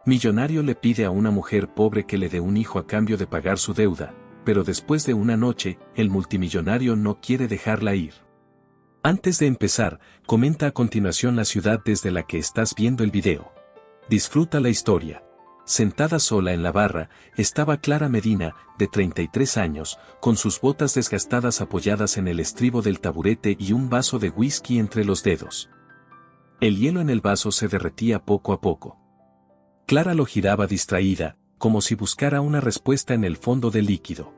Millonario le pide a una mujer pobre que le dé un hijo a cambio de pagar su deuda, pero después de una noche, el multimillonario no quiere dejarla ir. Antes de empezar, comenta a continuación la ciudad desde la que estás viendo el video. Disfruta la historia. Sentada sola en la barra, estaba Clara Medina, de 33 años, con sus botas desgastadas apoyadas en el estribo del taburete y un vaso de whisky entre los dedos. El hielo en el vaso se derretía poco a poco. Clara lo giraba distraída, como si buscara una respuesta en el fondo del líquido.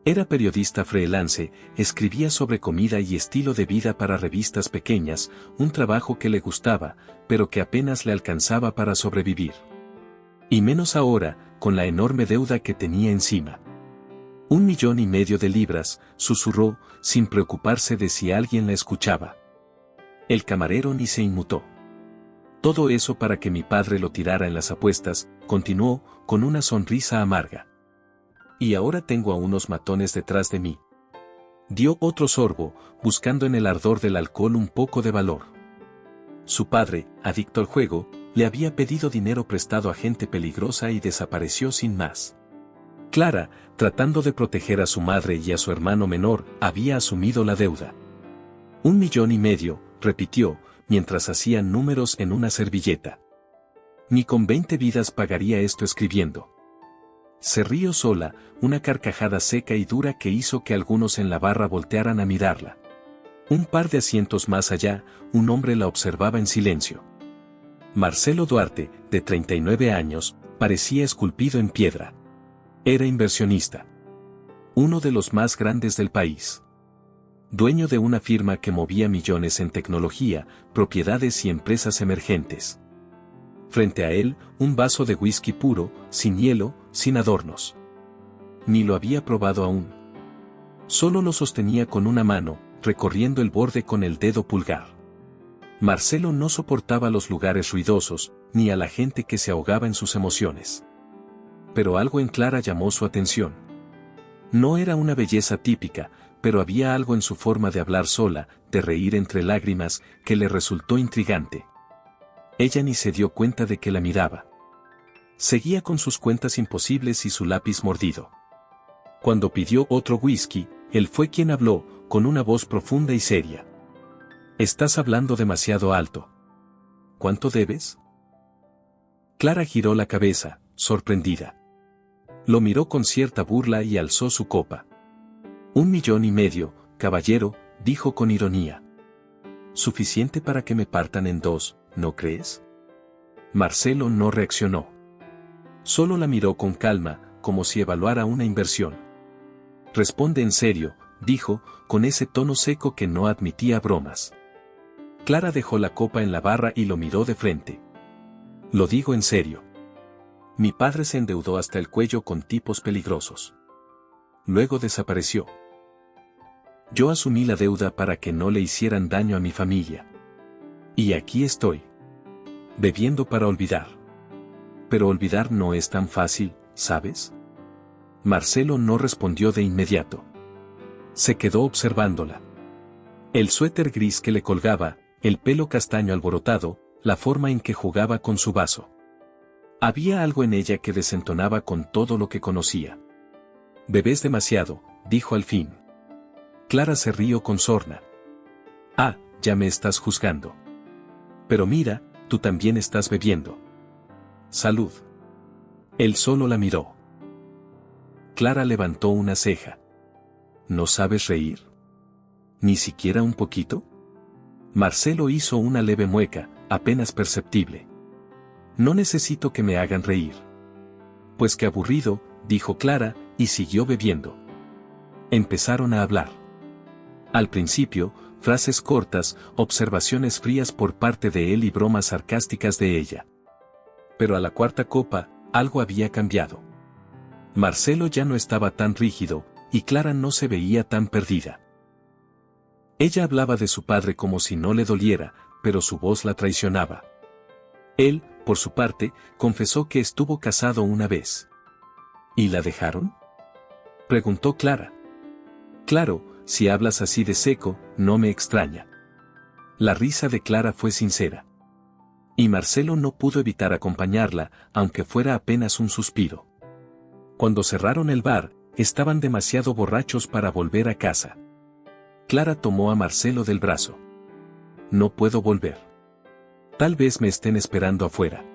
Era periodista freelance, escribía sobre comida y estilo de vida para revistas pequeñas, un trabajo que le gustaba, pero que apenas le alcanzaba para sobrevivir. Y menos ahora, con la enorme deuda que tenía encima. 1,5 millones de libras, susurró, sin preocuparse de si alguien la escuchaba. El camarero ni se inmutó. Todo eso para que mi padre lo tirara en las apuestas, continuó, con una sonrisa amarga. Y ahora tengo a unos matones detrás de mí. Dio otro sorbo, buscando en el ardor del alcohol un poco de valor. Su padre, adicto al juego, le había pedido dinero prestado a gente peligrosa y desapareció sin más. Clara, tratando de proteger a su madre y a su hermano menor, había asumido la deuda. 1,5 millones, repitió, mientras hacían números en una servilleta. Ni con 20 vidas pagaría esto escribiendo. Se rió sola, una carcajada seca y dura que hizo que algunos en la barra voltearan a mirarla. Un par de asientos más allá, un hombre la observaba en silencio. Marcelo Duarte, de 39 años, parecía esculpido en piedra. Era inversionista. Uno de los más grandes del país. Dueño de una firma que movía millones en tecnología, propiedades y empresas emergentes. Frente a él, un vaso de whisky puro, sin hielo, sin adornos. Ni lo había probado aún. Solo lo sostenía con una mano, recorriendo el borde con el dedo pulgar. Marcelo no soportaba los lugares ruidosos, ni a la gente que se ahogaba en sus emociones. Pero algo en Clara llamó su atención. No era una belleza típica, pero había algo en su forma de hablar sola, de reír entre lágrimas, que le resultó intrigante. Ella ni se dio cuenta de que la miraba. Seguía con sus cuentas imposibles y su lápiz mordido. Cuando pidió otro whisky, él fue quien habló, con una voz profunda y seria. «Estás hablando demasiado alto. ¿Cuánto debes?» Clara giró la cabeza, sorprendida. Lo miró con cierta burla y alzó su copa. 1,5 millones, caballero, dijo con ironía. Suficiente para que me partan en dos, ¿no crees? Marcelo no reaccionó. Solo la miró con calma, como si evaluara una inversión. Responde en serio, dijo, con ese tono seco que no admitía bromas. Clara dejó la copa en la barra y lo miró de frente. Lo digo en serio. Mi padre se endeudó hasta el cuello con tipos peligrosos. Luego desapareció. Yo asumí la deuda para que no le hicieran daño a mi familia. Y aquí estoy. Bebiendo para olvidar. Pero olvidar no es tan fácil, ¿sabes? Marcelo no respondió de inmediato. Se quedó observándola. El suéter gris que le colgaba, el pelo castaño alborotado, la forma en que jugaba con su vaso. Había algo en ella que desentonaba con todo lo que conocía. Bebes demasiado, dijo al fin. Clara se rió con sorna. Ah, ya me estás juzgando. Pero mira, tú también estás bebiendo. Salud. Él solo la miró. Clara levantó una ceja. ¿No sabes reír? ¿Ni siquiera un poquito? Marcelo hizo una leve mueca, apenas perceptible. No necesito que me hagan reír. Pues qué aburrido, dijo Clara, y siguió bebiendo. Empezaron a hablar. Al principio, frases cortas, observaciones frías por parte de él y bromas sarcásticas de ella. Pero a la cuarta copa, algo había cambiado. Marcelo ya no estaba tan rígido, y Clara no se veía tan perdida. Ella hablaba de su padre como si no le doliera, pero su voz la traicionaba. Él, por su parte, confesó que estuvo casado una vez. ¿Y la dejaron?, preguntó Clara. Claro, si hablas así de seco, no me extraña. La risa de Clara fue sincera. Y Marcelo no pudo evitar acompañarla, aunque fuera apenas un suspiro. Cuando cerraron el bar, estaban demasiado borrachos para volver a casa. Clara tomó a Marcelo del brazo. No puedo volver. Tal vez me estén esperando afuera.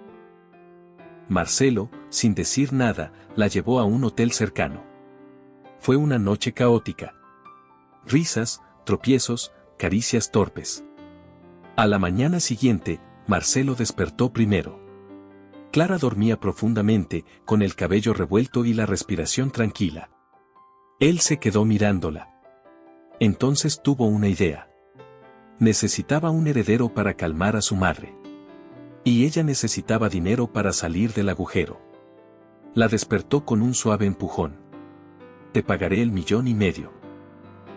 Marcelo, sin decir nada, la llevó a un hotel cercano. Fue una noche caótica. Risas, tropiezos, caricias torpes. A la mañana siguiente, Marcelo despertó primero. Clara dormía profundamente, con el cabello revuelto y la respiración tranquila. Él se quedó mirándola. Entonces tuvo una idea. Necesitaba un heredero para calmar a su madre. Y ella necesitaba dinero para salir del agujero. La despertó con un suave empujón. Te pagaré el 1,5 millones.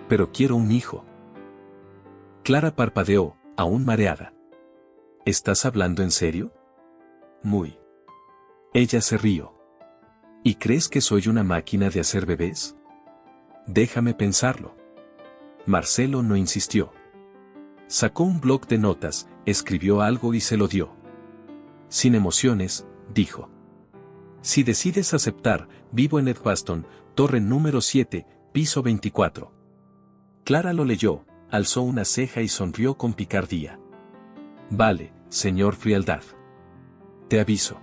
Pero quiero un hijo. Clara parpadeó, aún mareada. ¿Estás hablando en serio? Muy. Ella se rió. ¿Y crees que soy una máquina de hacer bebés? Déjame pensarlo. Marcelo no insistió. Sacó un bloc de notas, escribió algo y se lo dio. Sin emociones, dijo. Si decides aceptar, vivo en Edgbaston, torre número 7, piso 24. Clara lo leyó, alzó una ceja y sonrió con picardía. Vale, señor Frialdad. Te aviso.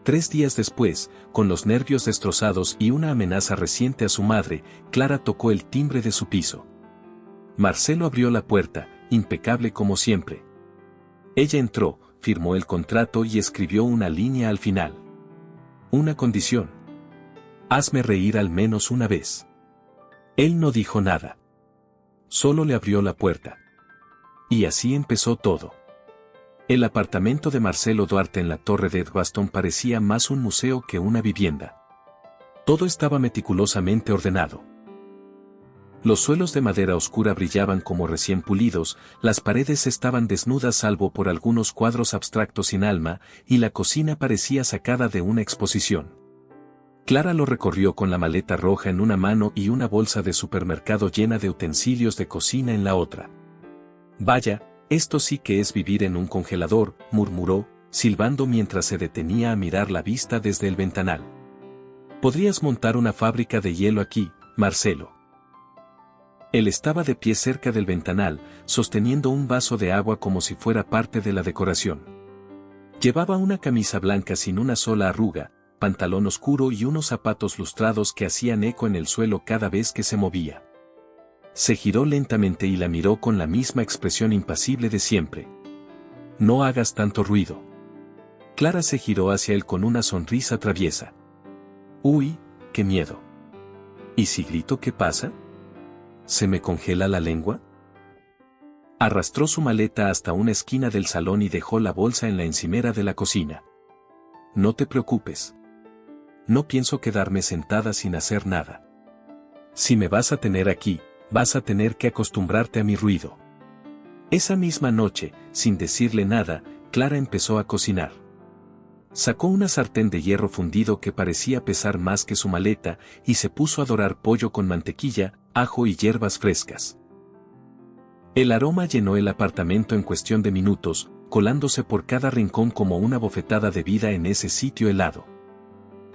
3 días después, con los nervios destrozados y una amenaza reciente a su madre, Clara tocó el timbre de su piso. Marcelo abrió la puerta, impecable como siempre. Ella entró, firmó el contrato y escribió una línea al final. Una condición. Hazme reír al menos una vez. Él no dijo nada. Solo le abrió la puerta. Y así empezó todo. El apartamento de Marcelo Duarte en la torre de Edgbaston parecía más un museo que una vivienda. Todo estaba meticulosamente ordenado. Los suelos de madera oscura brillaban como recién pulidos, las paredes estaban desnudas salvo por algunos cuadros abstractos sin alma, y la cocina parecía sacada de una exposición. Clara lo recorrió con la maleta roja en una mano y una bolsa de supermercado llena de utensilios de cocina en la otra. Vaya, esto sí que es vivir en un congelador, murmuró, silbando mientras se detenía a mirar la vista desde el ventanal. Podrías montar una fábrica de hielo aquí, Marcelo. Él estaba de pie cerca del ventanal, sosteniendo un vaso de agua como si fuera parte de la decoración. Llevaba una camisa blanca sin una sola arruga, pantalón oscuro y unos zapatos lustrados que hacían eco en el suelo cada vez que se movía. Se giró lentamente y la miró con la misma expresión impasible de siempre. No hagas tanto ruido. Clara se giró hacia él con una sonrisa traviesa. Uy, qué miedo. ¿Y si grito qué pasa? ¿Se me congela la lengua? Arrastró su maleta hasta una esquina del salón y dejó la bolsa en la encimera de la cocina. No te preocupes. No pienso quedarme sentada sin hacer nada. Si me vas a tener aquí, vas a tener que acostumbrarte a mi ruido. Esa misma noche, sin decirle nada, Clara empezó a cocinar. Sacó una sartén de hierro fundido que parecía pesar más que su maleta y se puso a dorar pollo con mantequilla, ajo y hierbas frescas. El aroma llenó el apartamento en cuestión de minutos, colándose por cada rincón como una bofetada de vida en ese sitio helado.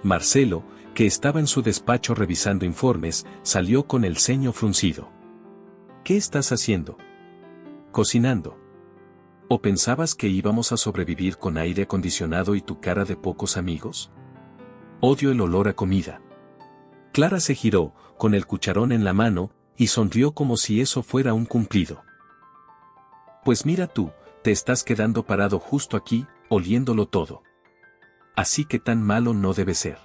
Marcelo, que estaba en su despacho revisando informes, salió con el ceño fruncido. ¿Qué estás haciendo? Cocinando. ¿O pensabas que íbamos a sobrevivir con aire acondicionado y tu cara de pocos amigos? Odio el olor a comida. Clara se giró, con el cucharón en la mano, y sonrió como si eso fuera un cumplido. Pues mira tú, te estás quedando parado justo aquí, oliéndolo todo. Así que tan malo no debe ser.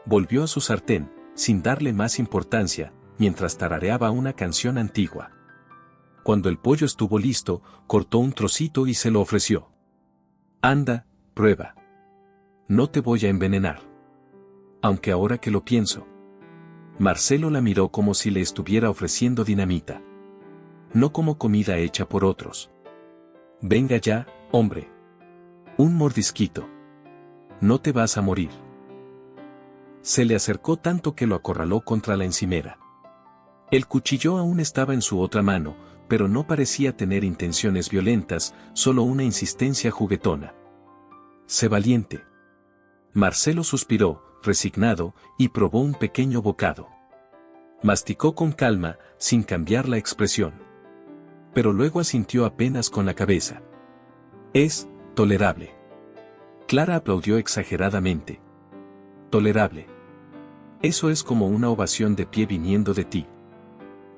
Volvió a su sartén, sin darle más importancia, mientras tarareaba una canción antigua. Cuando el pollo estuvo listo, cortó un trocito y se lo ofreció. Anda, prueba. No te voy a envenenar. Aunque ahora que lo pienso. Marcelo la miró como si le estuviera ofreciendo dinamita. No como comida hecha por otros. Venga ya, hombre. Un mordisquito. No te vas a morir. Se le acercó tanto que lo acorraló contra la encimera. El cuchillo aún estaba en su otra mano, pero no parecía tener intenciones violentas, solo una insistencia juguetona. Sé valiente. Marcelo suspiró, resignado, y probó un pequeño bocado. Masticó con calma, sin cambiar la expresión. Pero luego asintió apenas con la cabeza. Es tolerable. Clara aplaudió exageradamente. Tolerable. Eso es como una ovación de pie viniendo de ti.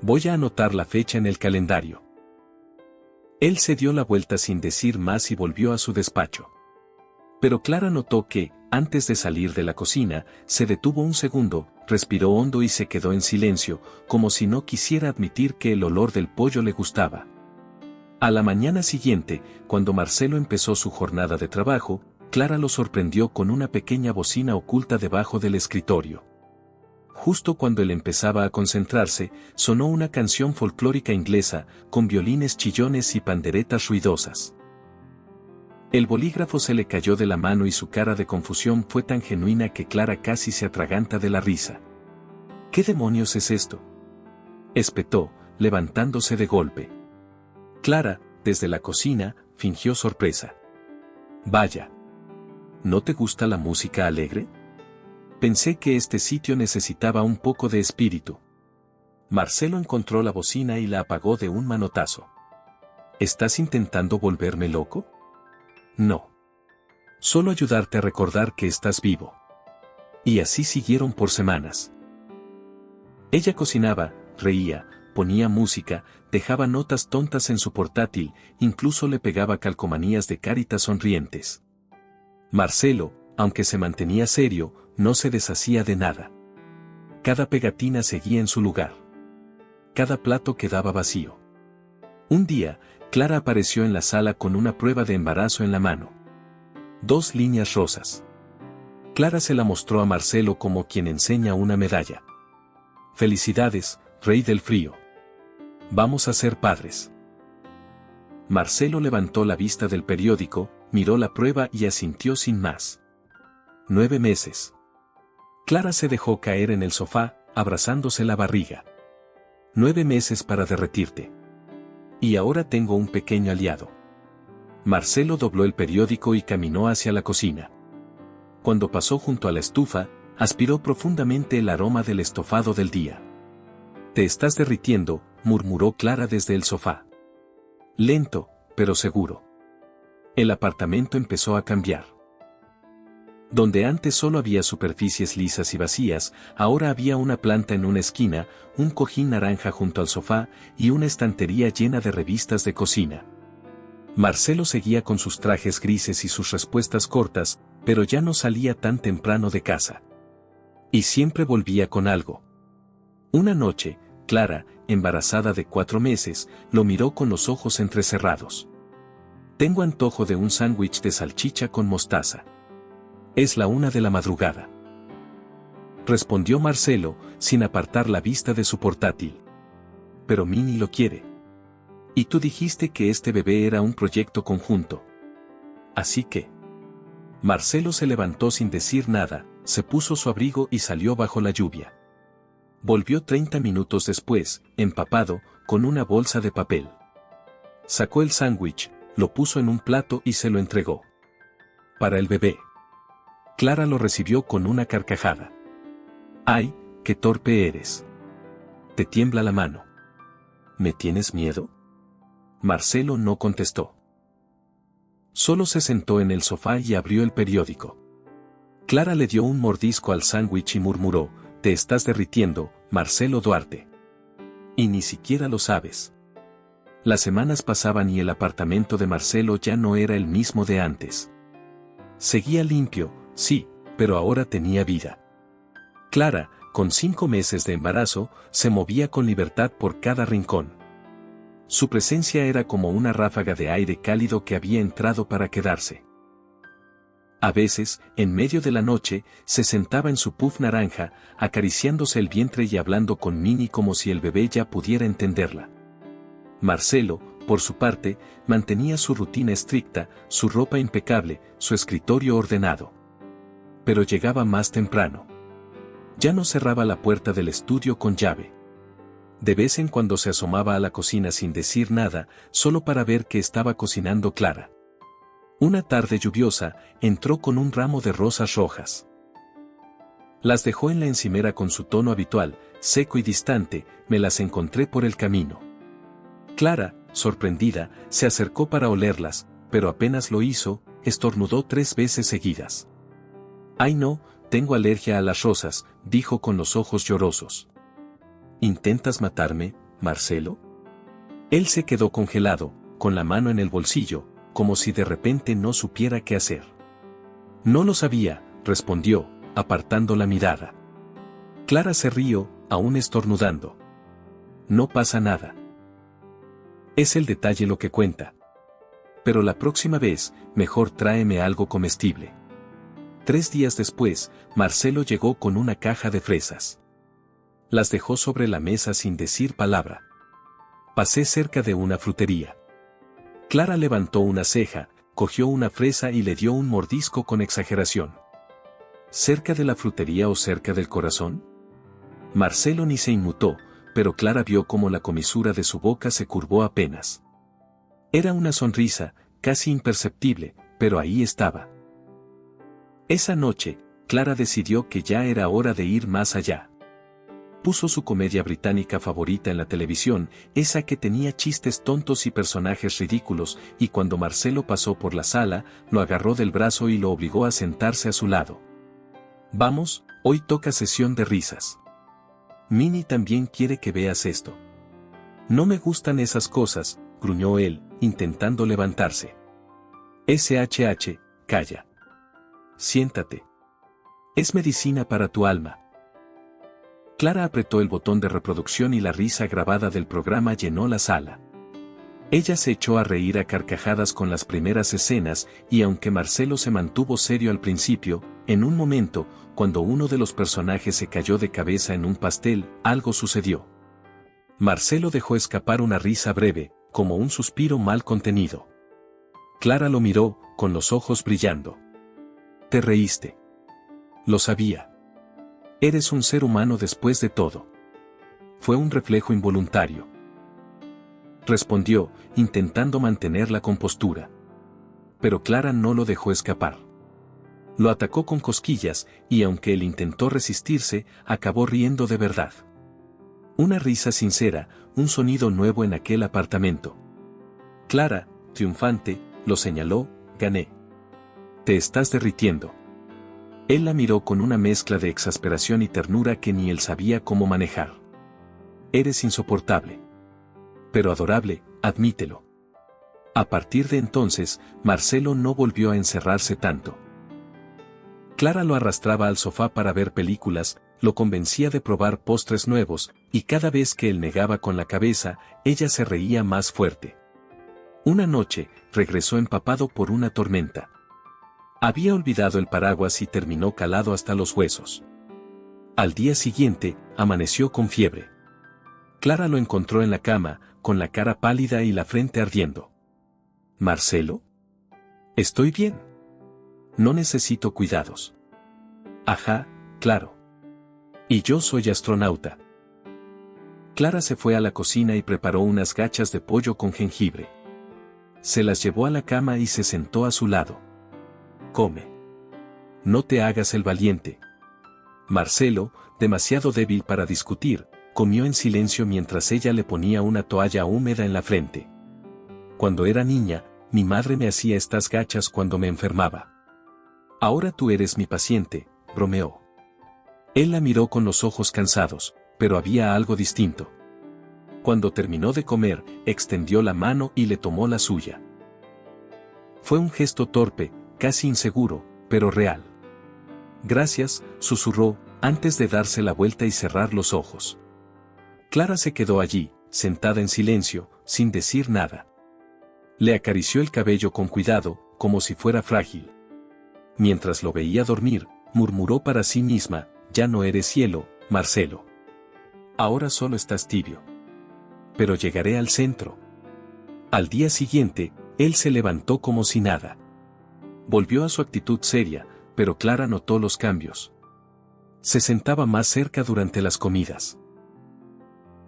Voy a anotar la fecha en el calendario. Él se dio la vuelta sin decir más y volvió a su despacho. Pero Clara notó que, antes de salir de la cocina, se detuvo un segundo, respiró hondo y se quedó en silencio, como si no quisiera admitir que el olor del pollo le gustaba. A la mañana siguiente, cuando Marcelo empezó su jornada de trabajo, Clara lo sorprendió con una pequeña bocina oculta debajo del escritorio. Justo cuando él empezaba a concentrarse, sonó una canción folclórica inglesa, con violines chillones y panderetas ruidosas. El bolígrafo se le cayó de la mano y su cara de confusión fue tan genuina que Clara casi se atraganta de la risa. ¿Qué demonios es esto?, espetó, levantándose de golpe. Clara, desde la cocina, fingió sorpresa. Vaya. ¿No te gusta la música alegre? Pensé que este sitio necesitaba un poco de espíritu. Marcelo encontró la bocina y la apagó de un manotazo. ¿Estás intentando volverme loco? No. Solo ayudarte a recordar que estás vivo. Y así siguieron por semanas. Ella cocinaba, reía, ponía música, dejaba notas tontas en su portátil, incluso le pegaba calcomanías de caritas sonrientes. Marcelo, aunque se mantenía serio, no se deshacía de nada. Cada pegatina seguía en su lugar. Cada plato quedaba vacío. Un día, Clara apareció en la sala con una prueba de embarazo en la mano. 2 líneas rosas. Clara se la mostró a Marcelo como quien enseña una medalla. Felicidades, rey del frío. Vamos a ser padres. Marcelo levantó la vista del periódico, miró la prueba y asintió sin más. 9 meses. Clara se dejó caer en el sofá, abrazándose la barriga. 9 meses para derretirte. Y ahora tengo un pequeño aliado. Marcelo dobló el periódico y caminó hacia la cocina. Cuando pasó junto a la estufa, aspiró profundamente el aroma del estofado del día. Te estás derritiendo, murmuró Clara desde el sofá. Lento, pero seguro. El apartamento empezó a cambiar. Donde antes solo había superficies lisas y vacías, ahora había una planta en una esquina, un cojín naranja junto al sofá y una estantería llena de revistas de cocina. Marcelo seguía con sus trajes grises y sus respuestas cortas, pero ya no salía tan temprano de casa. Y siempre volvía con algo. Una noche, Clara, embarazada de 4 meses, lo miró con los ojos entrecerrados. Tengo antojo de un sándwich de salchicha con mostaza. Es la 1 de la madrugada. Respondió Marcelo, sin apartar la vista de su portátil. Pero Minnie lo quiere. Y tú dijiste que este bebé era un proyecto conjunto. Así que... Marcelo se levantó sin decir nada, se puso su abrigo y salió bajo la lluvia. Volvió 30 minutos después, empapado, con una bolsa de papel. Sacó el sándwich, lo puso en un plato y se lo entregó. Para el bebé. Clara lo recibió con una carcajada. ¡Ay, qué torpe eres! Te tiembla la mano. ¿Me tienes miedo? Marcelo no contestó. Solo se sentó en el sofá y abrió el periódico. Clara le dio un mordisco al sándwich y murmuró, te estás derritiendo, Marcelo Duarte. Y ni siquiera lo sabes. Las semanas pasaban y el apartamento de Marcelo ya no era el mismo de antes. Seguía limpio, sí, pero ahora tenía vida. Clara, con 5 meses de embarazo, se movía con libertad por cada rincón. Su presencia era como una ráfaga de aire cálido que había entrado para quedarse. A veces, en medio de la noche, se sentaba en su puff naranja, acariciándose el vientre y hablando con Minnie como si el bebé ya pudiera entenderla. Marcelo, por su parte, mantenía su rutina estricta, su ropa impecable, su escritorio ordenado. Pero llegaba más temprano. Ya no cerraba la puerta del estudio con llave. De vez en cuando se asomaba a la cocina sin decir nada, solo para ver qué estaba cocinando Clara. Una tarde lluviosa, entró con un ramo de rosas rojas. Las dejó en la encimera con su tono habitual, seco y distante. Me las encontré por el camino. Clara, sorprendida, se acercó para olerlas, pero apenas lo hizo, estornudó 3 veces seguidas. «Ay no, tengo alergia a las rosas», dijo con los ojos llorosos. «¿Intentas matarme, Marcelo?». Él se quedó congelado, con la mano en el bolsillo, como si de repente no supiera qué hacer. «No lo sabía», respondió, apartando la mirada. Clara se rió, aún estornudando. «No pasa nada. Es el detalle lo que cuenta. Pero la próxima vez, mejor tráeme algo comestible». 3 días después, Marcelo llegó con una caja de fresas. Las dejó sobre la mesa sin decir palabra. Pasé cerca de una frutería. Clara levantó una ceja, cogió una fresa y le dio un mordisco con exageración. ¿Cerca de la frutería o cerca del corazón? Marcelo ni se inmutó, pero Clara vio cómo la comisura de su boca se curvó apenas. Era una sonrisa, casi imperceptible, pero ahí estaba. Esa noche, Clara decidió que ya era hora de ir más allá. Puso su comedia británica favorita en la televisión, esa que tenía chistes tontos y personajes ridículos, y cuando Marcelo pasó por la sala, lo agarró del brazo y lo obligó a sentarse a su lado. «Vamos, hoy toca sesión de risas. Minnie también quiere que veas esto». «No me gustan esas cosas», gruñó él, intentando levantarse. «SHH, calla. Siéntate. Es medicina para tu alma». Clara apretó el botón de reproducción y la risa grabada del programa llenó la sala. Ella se echó a reír a carcajadas con las primeras escenas, y aunque Marcelo se mantuvo serio al principio, en un momento, cuando uno de los personajes se cayó de cabeza en un pastel, algo sucedió. Marcelo dejó escapar una risa breve, como un suspiro mal contenido. Clara lo miró, con los ojos brillando. «Te reíste. Lo sabía. Eres un ser humano después de todo». «Fue un reflejo involuntario», respondió, intentando mantener la compostura. Pero Clara no lo dejó escapar. Lo atacó con cosquillas, y aunque él intentó resistirse, acabó riendo de verdad. Una risa sincera, un sonido nuevo en aquel apartamento. Clara, triunfante, lo señaló: «Gané. Te estás derritiendo». Él la miró con una mezcla de exasperación y ternura que ni él sabía cómo manejar. «Eres insoportable. Pero adorable, admítelo». A partir de entonces, Marcelo no volvió a encerrarse tanto. Clara lo arrastraba al sofá para ver películas, lo convencía de probar postres nuevos, y cada vez que él negaba con la cabeza, ella se reía más fuerte. Una noche, regresó empapado por una tormenta. Había olvidado el paraguas y terminó calado hasta los huesos. Al día siguiente, amaneció con fiebre. Clara lo encontró en la cama, con la cara pálida y la frente ardiendo. «¿Marcelo? Estoy bien. No necesito cuidados». «Ajá, claro. Y yo soy astronauta». Clara se fue a la cocina y preparó unas gachas de pollo con jengibre. Se las llevó a la cama y se sentó a su lado. «Come. No te hagas el valiente». Marcelo, demasiado débil para discutir, comió en silencio mientras ella le ponía una toalla húmeda en la frente. «Cuando era niña, mi madre me hacía estas gachas cuando me enfermaba. Ahora tú eres mi paciente», bromeó. Él la miró con los ojos cansados, pero había algo distinto. Cuando terminó de comer, extendió la mano y le tomó la suya. Fue un gesto torpe, casi inseguro, pero real. «Gracias», susurró, antes de darse la vuelta y cerrar los ojos. Clara se quedó allí, sentada en silencio, sin decir nada. Le acarició el cabello con cuidado, como si fuera frágil. Mientras lo veía dormir, murmuró para sí misma: «Ya no eres hielo, Marcelo. Ahora solo estás tibio. Pero llegaré al centro». Al día siguiente, él se levantó como si nada. Volvió a su actitud seria, pero Clara notó los cambios. Se sentaba más cerca durante las comidas.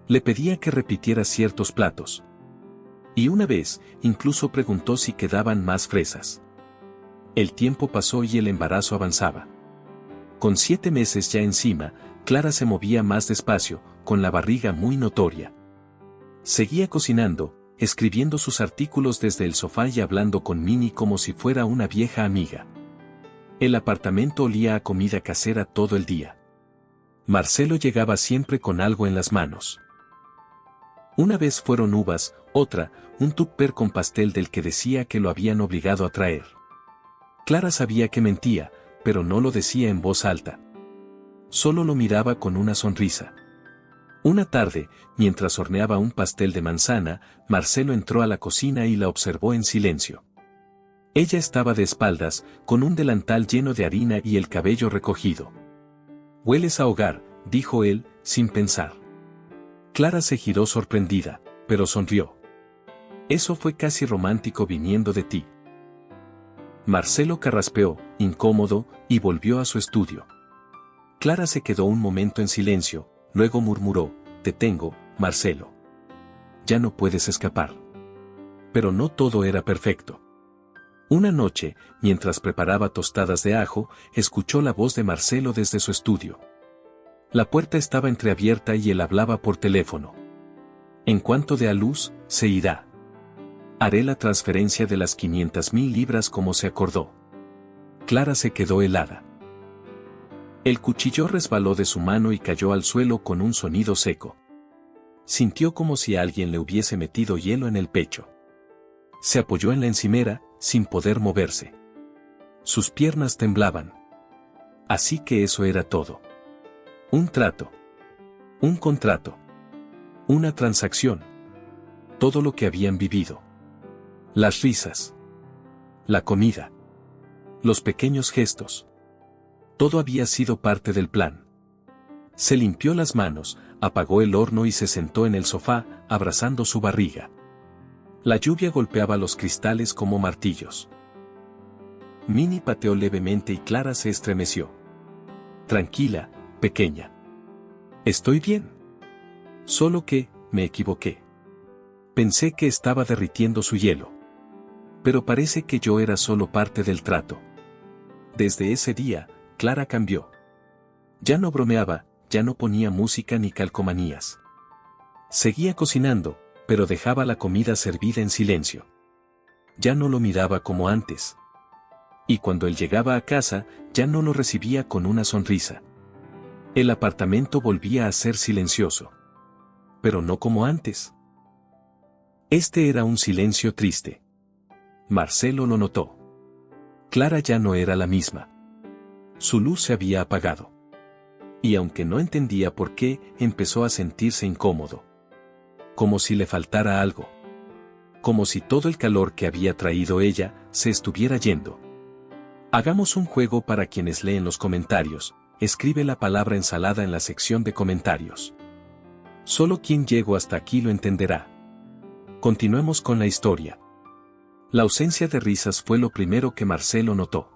Le pedía que repitiera ciertos platos. Y una vez, incluso preguntó si quedaban más fresas. El tiempo pasó y el embarazo avanzaba. Con 7 meses ya encima, Clara se movía más despacio, con la barriga muy notoria. Seguía cocinando, escribiendo sus artículos desde el sofá y hablando con Minnie como si fuera una vieja amiga. El apartamento olía a comida casera todo el día. Marcelo llegaba siempre con algo en las manos. Una vez fueron uvas, otra, un tupper con pastel del que decía que lo habían obligado a traer. Clara sabía que mentía, pero no lo decía en voz alta. Solo lo miraba con una sonrisa. Una tarde, mientras horneaba un pastel de manzana, Marcelo entró a la cocina y la observó en silencio. Ella estaba de espaldas, con un delantal lleno de harina y el cabello recogido. «Hueles a hogar», dijo él, sin pensar. Clara se giró sorprendida, pero sonrió. «Eso fue casi romántico viniendo de ti». Marcelo carraspeó, incómodo, y volvió a su estudio. Clara se quedó un momento en silencio, luego murmuró: «Te tengo, Marcelo. Ya no puedes escapar». Pero no todo era perfecto. Una noche, mientras preparaba tostadas de ajo, escuchó la voz de Marcelo desde su estudio. La puerta estaba entreabierta y él hablaba por teléfono. «En cuanto dé a luz, se irá. Haré la transferencia de las 500.000 libras como se acordó». Clara se quedó helada. El cuchillo resbaló de su mano y cayó al suelo con un sonido seco. Sintió como si alguien le hubiese metido hielo en el pecho. Se apoyó en la encimera, sin poder moverse. Sus piernas temblaban. Así que eso era todo. Un trato. Un contrato. Una transacción. Todo lo que habían vivido. Las risas. La comida. Los pequeños gestos. Todo había sido parte del plan. Se limpió las manos, apagó el horno y se sentó en el sofá, abrazando su barriga. La lluvia golpeaba los cristales como martillos. Minnie pateó levemente y Clara se estremeció. «Tranquila, pequeña. Estoy bien. Solo que, me equivoqué. Pensé que estaba derritiendo su hielo. Pero parece que yo era solo parte del trato». Desde ese día, Clara cambió. Ya no bromeaba, ya no ponía música ni calcomanías. Seguía cocinando, pero dejaba la comida servida en silencio. Ya no lo miraba como antes. Y cuando él llegaba a casa, ya no lo recibía con una sonrisa. El apartamento volvía a ser silencioso. Pero no como antes. Este era un silencio triste. Marcelo lo notó. Clara ya no era la misma. Su luz se había apagado. Y aunque no entendía por qué, empezó a sentirse incómodo. Como si le faltara algo. Como si todo el calor que había traído ella, se estuviera yendo. Hagamos un juego para quienes leen los comentarios. Escribe la palabra ensalada en la sección de comentarios. Solo quien llegó hasta aquí lo entenderá. Continuemos con la historia. La ausencia de risas fue lo primero que Marcelo notó.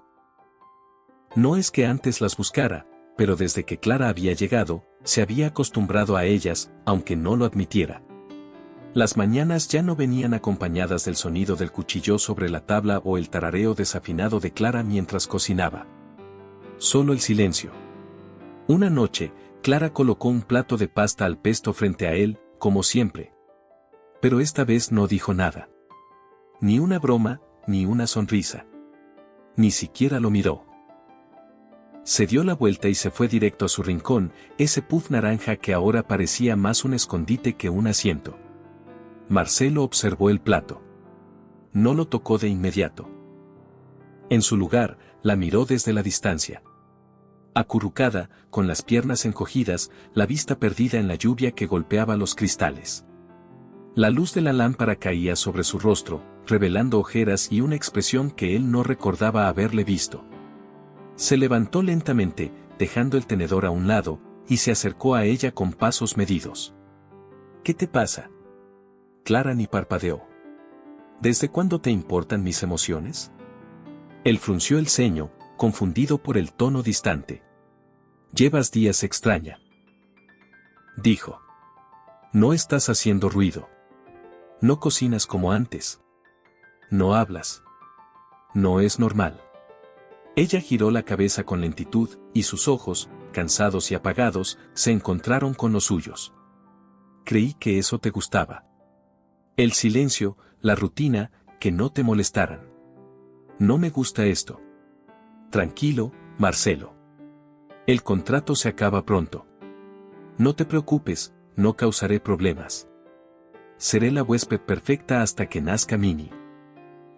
No es que antes las buscara, pero desde que Clara había llegado, se había acostumbrado a ellas, aunque no lo admitiera. Las mañanas ya no venían acompañadas del sonido del cuchillo sobre la tabla o el tarareo desafinado de Clara mientras cocinaba. Solo el silencio. Una noche, Clara colocó un plato de pasta al pesto frente a él, como siempre. Pero esta vez no dijo nada. Ni una broma, ni una sonrisa. Ni siquiera lo miró. Se dio la vuelta y se fue directo a su rincón, ese puff naranja que ahora parecía más un escondite que un asiento. Marcelo observó el plato. No lo tocó de inmediato. En su lugar, la miró desde la distancia. Acurrucada, con las piernas encogidas, la vista perdida en la lluvia que golpeaba los cristales. La luz de la lámpara caía sobre su rostro, revelando ojeras y una expresión que él no recordaba haberle visto. Se levantó lentamente, dejando el tenedor a un lado, y se acercó a ella con pasos medidos. «¿Qué te pasa?» Clara ni parpadeó. «¿Desde cuándo te importan mis emociones?» Él frunció el ceño, confundido por el tono distante. «Llevas días extraña», dijo. No estás haciendo ruido. No cocinas como antes. No hablas. No es normal. Ella giró la cabeza con lentitud, y sus ojos, cansados y apagados, se encontraron con los suyos. Creí que eso te gustaba. El silencio, la rutina, que no te molestaran. No me gusta esto. Tranquilo, Marcelo. El contrato se acaba pronto. No te preocupes, no causaré problemas. Seré la huésped perfecta hasta que nazca Minnie.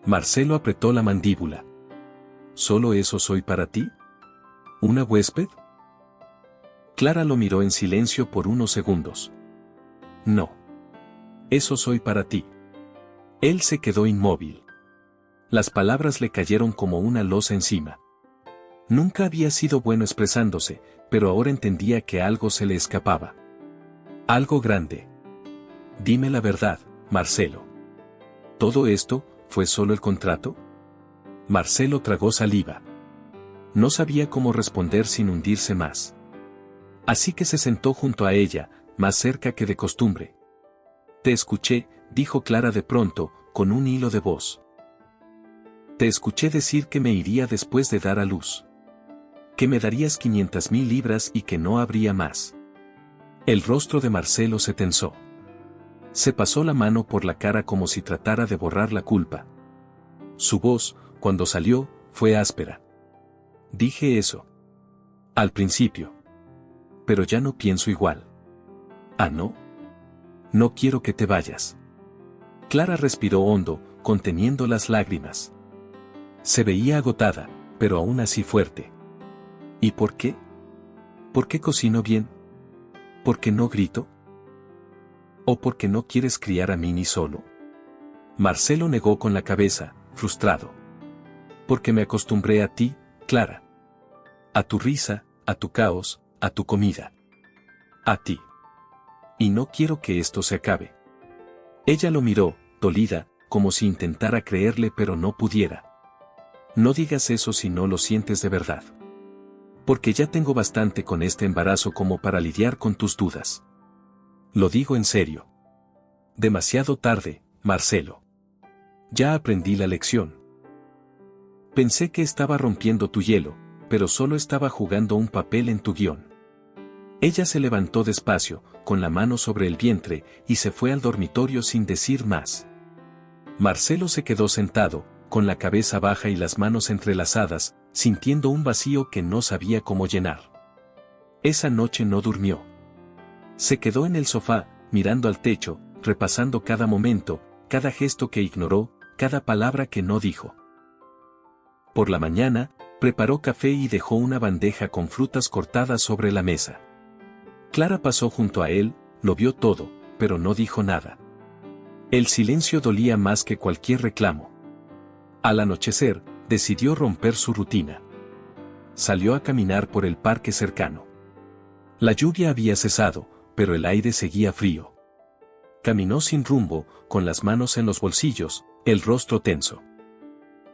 Marcelo apretó la mandíbula. ¿Solo eso soy para ti? ¿Una huésped? Clara lo miró en silencio por unos segundos. No. Eso soy para ti. Él se quedó inmóvil. Las palabras le cayeron como una losa encima. Nunca había sido bueno expresándose, pero ahora entendía que algo se le escapaba. Algo grande. Dime la verdad, Marcelo. ¿Todo esto fue solo el contrato? Marcelo tragó saliva. No sabía cómo responder sin hundirse más. Así que se sentó junto a ella, más cerca que de costumbre. Te escuché, dijo Clara de pronto, con un hilo de voz. Te escuché decir que me iría después de dar a luz. Que me darías 500.000 libras y que no habría más. El rostro de Marcelo se tensó. Se pasó la mano por la cara como si tratara de borrar la culpa. Su voz, cuando salió, fue áspera. Dije eso. Al principio. Pero ya no pienso igual. ¿Ah, no? No quiero que te vayas. Clara respiró hondo, conteniendo las lágrimas. Se veía agotada, pero aún así fuerte. ¿Y por qué? ¿Por qué cocino bien? ¿Por qué no grito? ¿O por qué no quieres criar a Minnie solo? Marcelo negó con la cabeza, frustrado. Porque me acostumbré a ti, Clara. A tu risa, a tu caos, a tu comida. A ti. Y no quiero que esto se acabe. Ella lo miró, dolida, como si intentara creerle pero no pudiera. No digas eso si no lo sientes de verdad. Porque ya tengo bastante con este embarazo como para lidiar con tus dudas. Lo digo en serio. Demasiado tarde, Marcelo. Ya aprendí la lección. Pensé que estaba rompiendo tu hielo, pero solo estaba jugando un papel en tu guión. Ella se levantó despacio, con la mano sobre el vientre, y se fue al dormitorio sin decir más. Marcelo se quedó sentado, con la cabeza baja y las manos entrelazadas, sintiendo un vacío que no sabía cómo llenar. Esa noche no durmió. Se quedó en el sofá, mirando al techo, repasando cada momento, cada gesto que ignoró, cada palabra que no dijo. Por la mañana, preparó café y dejó una bandeja con frutas cortadas sobre la mesa. Clara pasó junto a él, lo vio todo, pero no dijo nada. El silencio dolía más que cualquier reclamo. Al anochecer, decidió romper su rutina. Salió a caminar por el parque cercano. La lluvia había cesado, pero el aire seguía frío. Caminó sin rumbo, con las manos en los bolsillos, el rostro tenso.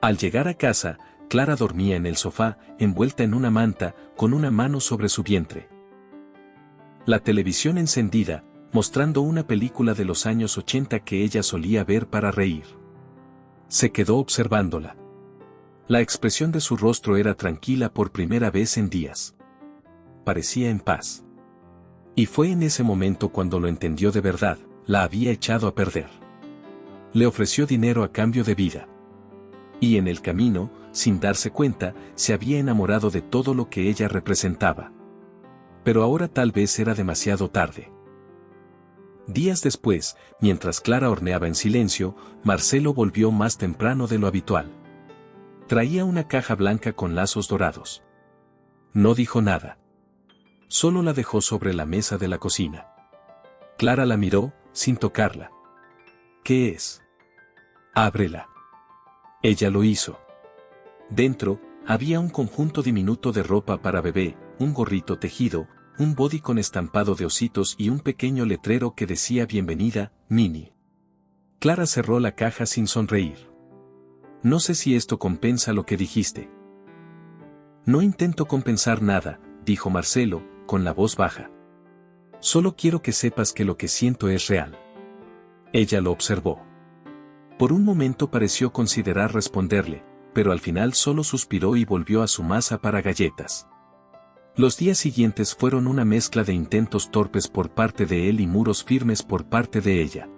Al llegar a casa, Clara dormía en el sofá, envuelta en una manta, con una mano sobre su vientre. La televisión encendida, mostrando una película de los años 80 que ella solía ver para reír. Se quedó observándola. La expresión de su rostro era tranquila por primera vez en días. Parecía en paz. Y fue en ese momento cuando lo entendió de verdad, la había echado a perder. Le ofreció dinero a cambio de vida. Y en el camino, sin darse cuenta, se había enamorado de todo lo que ella representaba. Pero ahora tal vez era demasiado tarde. Días después, mientras Clara horneaba en silencio, Marcelo volvió más temprano de lo habitual. Traía una caja blanca con lazos dorados. No dijo nada. Solo la dejó sobre la mesa de la cocina. Clara la miró, sin tocarla. ¿Qué es? Ábrela. Ella lo hizo. Dentro, había un conjunto diminuto de ropa para bebé, un gorrito tejido, un body con estampado de ositos y un pequeño letrero que decía bienvenida, Minnie. Clara cerró la caja sin sonreír. No sé si esto compensa lo que dijiste. No intento compensar nada, dijo Marcelo, con la voz baja. Solo quiero que sepas que lo que siento es real. Ella lo observó. Por un momento pareció considerar responderle, pero al final solo suspiró y volvió a su masa para galletas. Los días siguientes fueron una mezcla de intentos torpes por parte de él y muros firmes por parte de ella.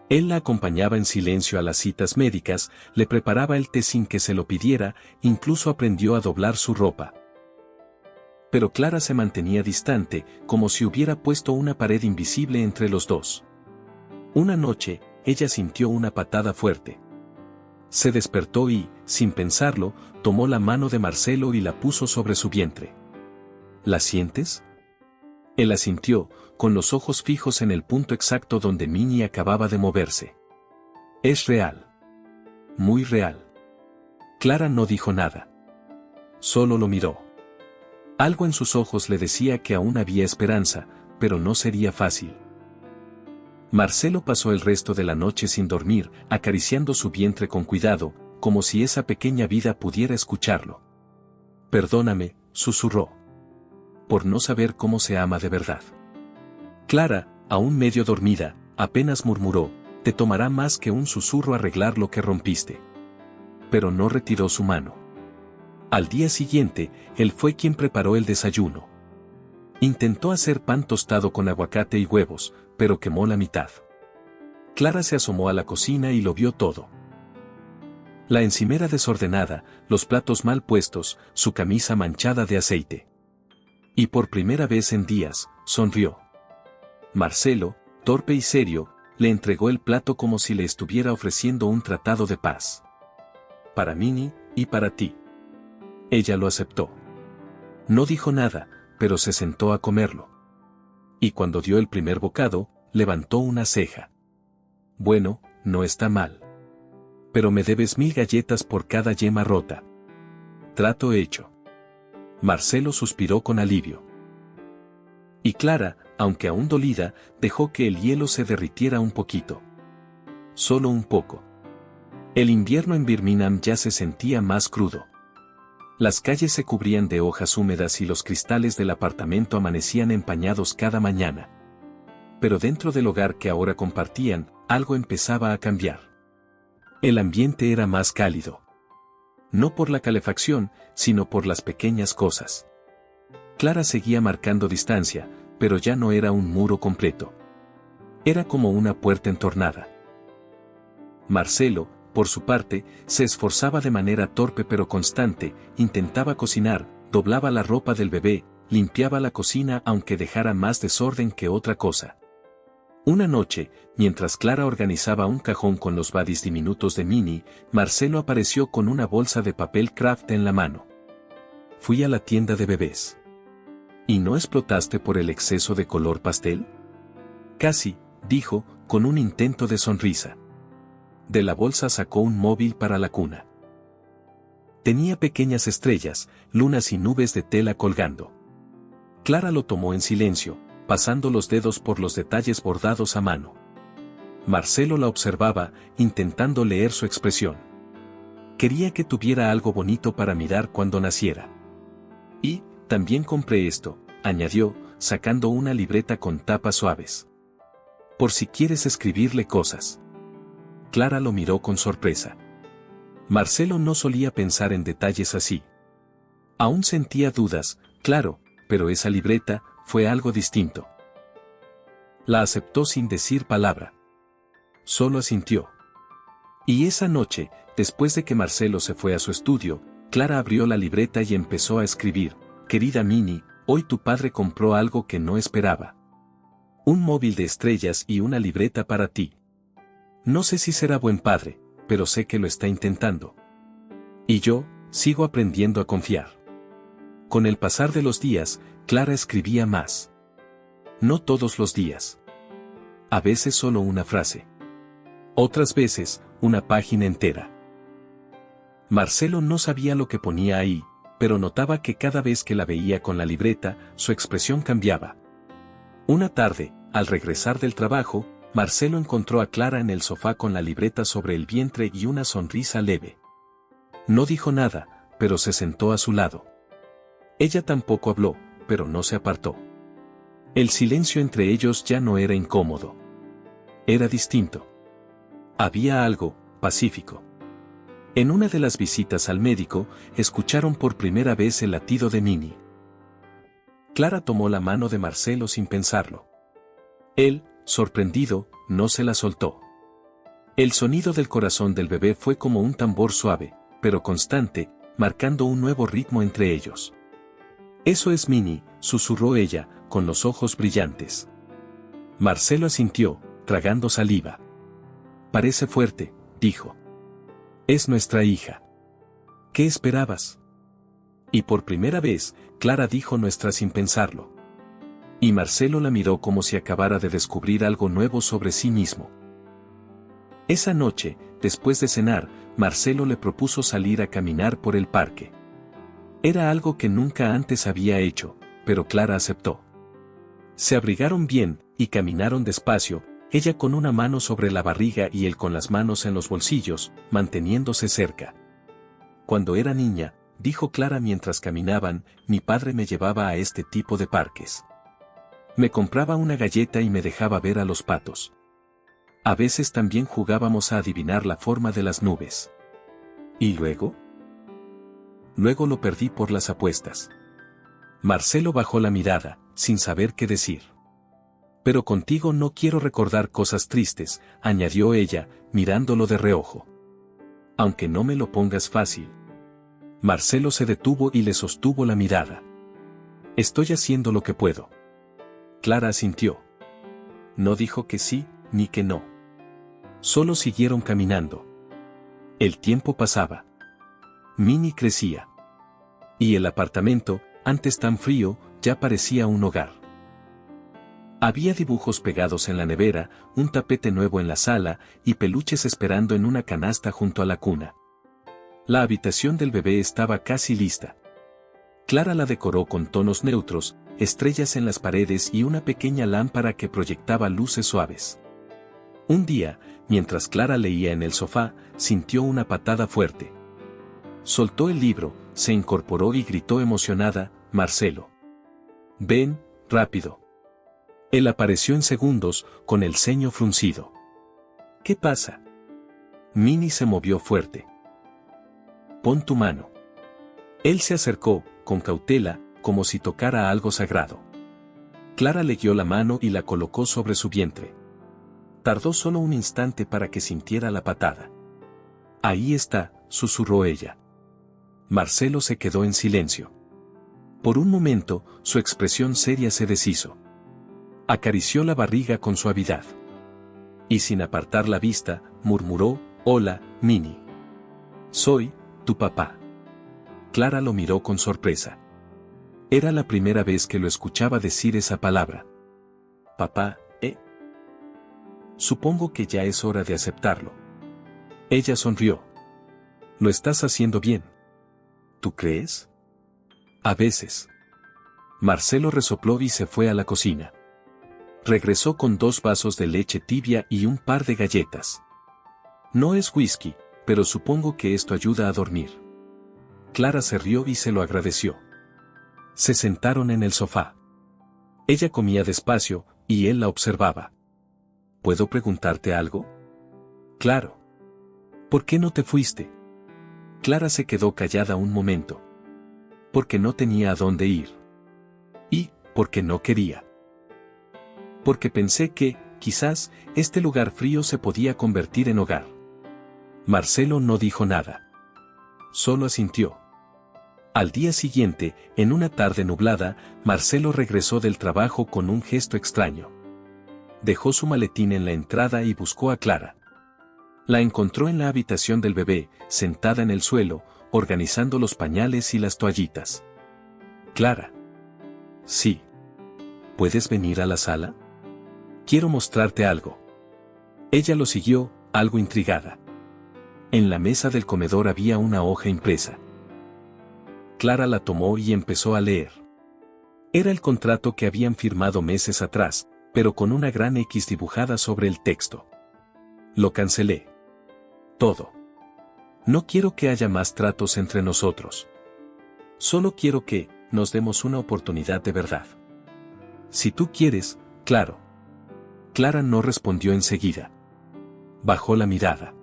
Él la acompañaba en silencio a las citas médicas, le preparaba el té sin que se lo pidiera, incluso aprendió a doblar su ropa. Pero Clara se mantenía distante, como si hubiera puesto una pared invisible entre los dos. Una noche, ella sintió una patada fuerte. Se despertó y, sin pensarlo, tomó la mano de Marcelo y la puso sobre su vientre. ¿La sientes? Él asintió, con los ojos fijos en el punto exacto donde Minnie acababa de moverse. Es real. Muy real. Clara no dijo nada. Solo lo miró. Algo en sus ojos le decía que aún había esperanza, pero no sería fácil. Marcelo pasó el resto de la noche sin dormir, acariciando su vientre con cuidado, como si esa pequeña vida pudiera escucharlo. Perdóname, susurró. Por no saber cómo se ama de verdad. Clara, aún medio dormida, apenas murmuró, te tomará más que un susurro arreglar lo que rompiste. Pero no retiró su mano. Al día siguiente, él fue quien preparó el desayuno. Intentó hacer pan tostado con aguacate y huevos, pero quemó la mitad. Clara se asomó a la cocina y lo vio todo. La encimera desordenada, los platos mal puestos, su camisa manchada de aceite. Y por primera vez en días, sonrió. Marcelo, torpe y serio, le entregó el plato como si le estuviera ofreciendo un tratado de paz. Para Minnie, y para ti. Ella lo aceptó. No dijo nada, pero se sentó a comerlo. Y cuando dio el primer bocado, levantó una ceja. Bueno, no está mal. Pero me debes 1000 galletas por cada yema rota. Trato hecho. Marcelo suspiró con alivio. Y Clara, aunque aún dolida, dejó que el hielo se derritiera un poquito. Solo un poco. El invierno en Birmingham ya se sentía más crudo. Las calles se cubrían de hojas húmedas y los cristales del apartamento amanecían empañados cada mañana. Pero dentro del hogar que ahora compartían, algo empezaba a cambiar. El ambiente era más cálido. No por la calefacción, sino por las pequeñas cosas. Clara seguía marcando distancia, pero ya no era un muro completo. Era como una puerta entornada. Marcelo, por su parte, se esforzaba de manera torpe pero constante, intentaba cocinar, doblaba la ropa del bebé, limpiaba la cocina aunque dejara más desorden que otra cosa. Una noche, mientras Clara organizaba un cajón con los badis diminutos de Minnie, Marcelo apareció con una bolsa de papel craft en la mano. Fui a la tienda de bebés. ¿Y no explotaste por el exceso de color pastel? Casi, dijo, con un intento de sonrisa. De la bolsa sacó un móvil para la cuna. Tenía pequeñas estrellas, lunas y nubes de tela colgando. Clara lo tomó en silencio, pasando los dedos por los detalles bordados a mano. Marcelo la observaba, intentando leer su expresión. Quería que tuviera algo bonito para mirar cuando naciera. Y, también compré esto, añadió, sacando una libreta con tapas suaves. Por si quieres escribirle cosas. Clara lo miró con sorpresa. Marcelo no solía pensar en detalles así. Aún sentía dudas, claro, pero esa libreta fue algo distinto. La aceptó sin decir palabra. Solo asintió. Y esa noche, después de que Marcelo se fue a su estudio, Clara abrió la libreta y empezó a escribir: Querida Minnie, hoy tu padre compró algo que no esperaba. Un móvil de estrellas y una libreta para ti. No sé si será buen padre, pero sé que lo está intentando. Y yo, sigo aprendiendo a confiar. Con el pasar de los días, Clara escribía más. No todos los días. A veces solo una frase. Otras veces, una página entera. Marcelo no sabía lo que ponía ahí, pero notaba que cada vez que la veía con la libreta, su expresión cambiaba. Una tarde, al regresar del trabajo, Marcelo encontró a Clara en el sofá con la libreta sobre el vientre y una sonrisa leve. No dijo nada, pero se sentó a su lado. Ella tampoco habló, pero no se apartó. El silencio entre ellos ya no era incómodo. Era distinto. Había algo pacífico. En una de las visitas al médico, escucharon por primera vez el latido de Minnie. Clara tomó la mano de Marcelo sin pensarlo. Él, sorprendido, no se la soltó. El sonido del corazón del bebé fue como un tambor suave, pero constante, marcando un nuevo ritmo entre ellos. «Eso es Minnie», susurró ella, con los ojos brillantes. Marcelo asintió, tragando saliva. «Parece fuerte», dijo. «Es nuestra hija». «¿Qué esperabas?» Y por primera vez, Clara dijo nuestra sin pensarlo. Y Marcelo la miró como si acabara de descubrir algo nuevo sobre sí mismo. Esa noche, después de cenar, Marcelo le propuso salir a caminar por el parque. Era algo que nunca antes había hecho, pero Clara aceptó. Se abrigaron bien, y caminaron despacio, ella con una mano sobre la barriga y él con las manos en los bolsillos, manteniéndose cerca. «Cuando era niña», dijo Clara mientras caminaban, «mi padre me llevaba a este tipo de parques. Me compraba una galleta y me dejaba ver a los patos. A veces también jugábamos a adivinar la forma de las nubes. ¿Y luego?» «Luego lo perdí por las apuestas». Marcelo bajó la mirada, sin saber qué decir. «Pero contigo no quiero recordar cosas tristes», añadió ella, mirándolo de reojo. «Aunque no me lo pongas fácil». Marcelo se detuvo y le sostuvo la mirada. «Estoy haciendo lo que puedo». Clara asintió. No dijo que sí, ni que no. Solo siguieron caminando. El tiempo pasaba. Minnie crecía. Y el apartamento, antes tan frío, ya parecía un hogar. Había dibujos pegados en la nevera, un tapete nuevo en la sala, y peluches esperando en una canasta junto a la cuna. La habitación del bebé estaba casi lista. Clara la decoró con tonos neutros, estrellas en las paredes y una pequeña lámpara que proyectaba luces suaves. Un día, mientras Clara leía en el sofá, sintió una patada fuerte. Soltó el libro, se incorporó y gritó emocionada: «Marcelo. Ven, rápido». Él apareció en segundos, con el ceño fruncido. «¿Qué pasa?» Minnie se movió fuerte. «Pon tu mano». Él se acercó, con cautela, como si tocara algo sagrado. Clara le guió la mano y la colocó sobre su vientre. Tardó solo un instante para que sintiera la patada. «Ahí está», susurró ella. Marcelo se quedó en silencio. Por un momento, su expresión seria se deshizo. Acarició la barriga con suavidad. Y sin apartar la vista, murmuró: «Hola, Minnie. Soy tu papá». Clara lo miró con sorpresa. Era la primera vez que lo escuchaba decir esa palabra. «Papá, ¿eh?» «Supongo que ya es hora de aceptarlo». Ella sonrió. «Lo estás haciendo bien». «¿Tú crees?» «A veces». Marcelo resopló y se fue a la cocina. Regresó con 2 vasos de leche tibia y un par de galletas. «No es whisky, pero supongo que esto ayuda a dormir». Clara se rió y se lo agradeció. Se sentaron en el sofá. Ella comía despacio, y él la observaba. «¿Puedo preguntarte algo?» «Claro». «¿Por qué no te fuiste?» Clara se quedó callada un momento. «Porque no tenía a dónde ir». «Y, porque no quería». «Porque pensé que, quizás, este lugar frío se podía convertir en hogar». Marcelo no dijo nada. Solo asintió. Al día siguiente, en una tarde nublada, Marcelo regresó del trabajo con un gesto extraño. Dejó su maletín en la entrada y buscó a Clara. La encontró en la habitación del bebé, sentada en el suelo, organizando los pañales y las toallitas. «Clara». «Sí». «¿Puedes venir a la sala? Quiero mostrarte algo». Ella lo siguió, algo intrigada. En la mesa del comedor había una hoja impresa. Clara la tomó y empezó a leer. Era el contrato que habían firmado meses atrás, pero con una gran X dibujada sobre el texto. «Lo cancelé. Todo. No quiero que haya más tratos entre nosotros. Solo quiero que nos demos una oportunidad de verdad». Si tú quieres, claro. Clara no respondió enseguida. Bajó la mirada.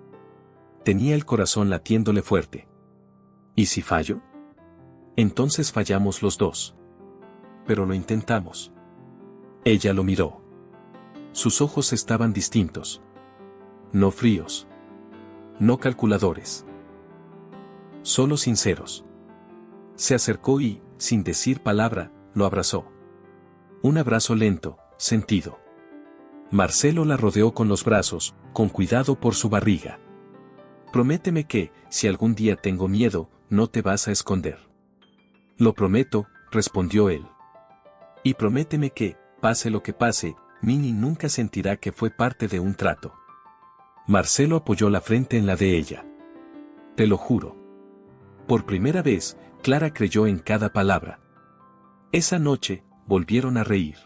Tenía el corazón latiéndole fuerte. ¿Y si fallo? Entonces fallamos los dos. Pero lo intentamos. Ella lo miró. Sus ojos estaban distintos. No fríos. No calculadores. Solo sinceros. Se acercó y, sin decir palabra, lo abrazó. Un abrazo lento, sentido. Marcelo la rodeó con los brazos, con cuidado por su barriga. Prométeme que, si algún día tengo miedo, no te vas a esconder. Lo prometo, respondió él. Y prométeme que, pase lo que pase, Minnie nunca sentirá que fue parte de un trato. Marcelo apoyó la frente en la de ella. Te lo juro. Por primera vez, Clara creyó en cada palabra. Esa noche, volvieron a reír.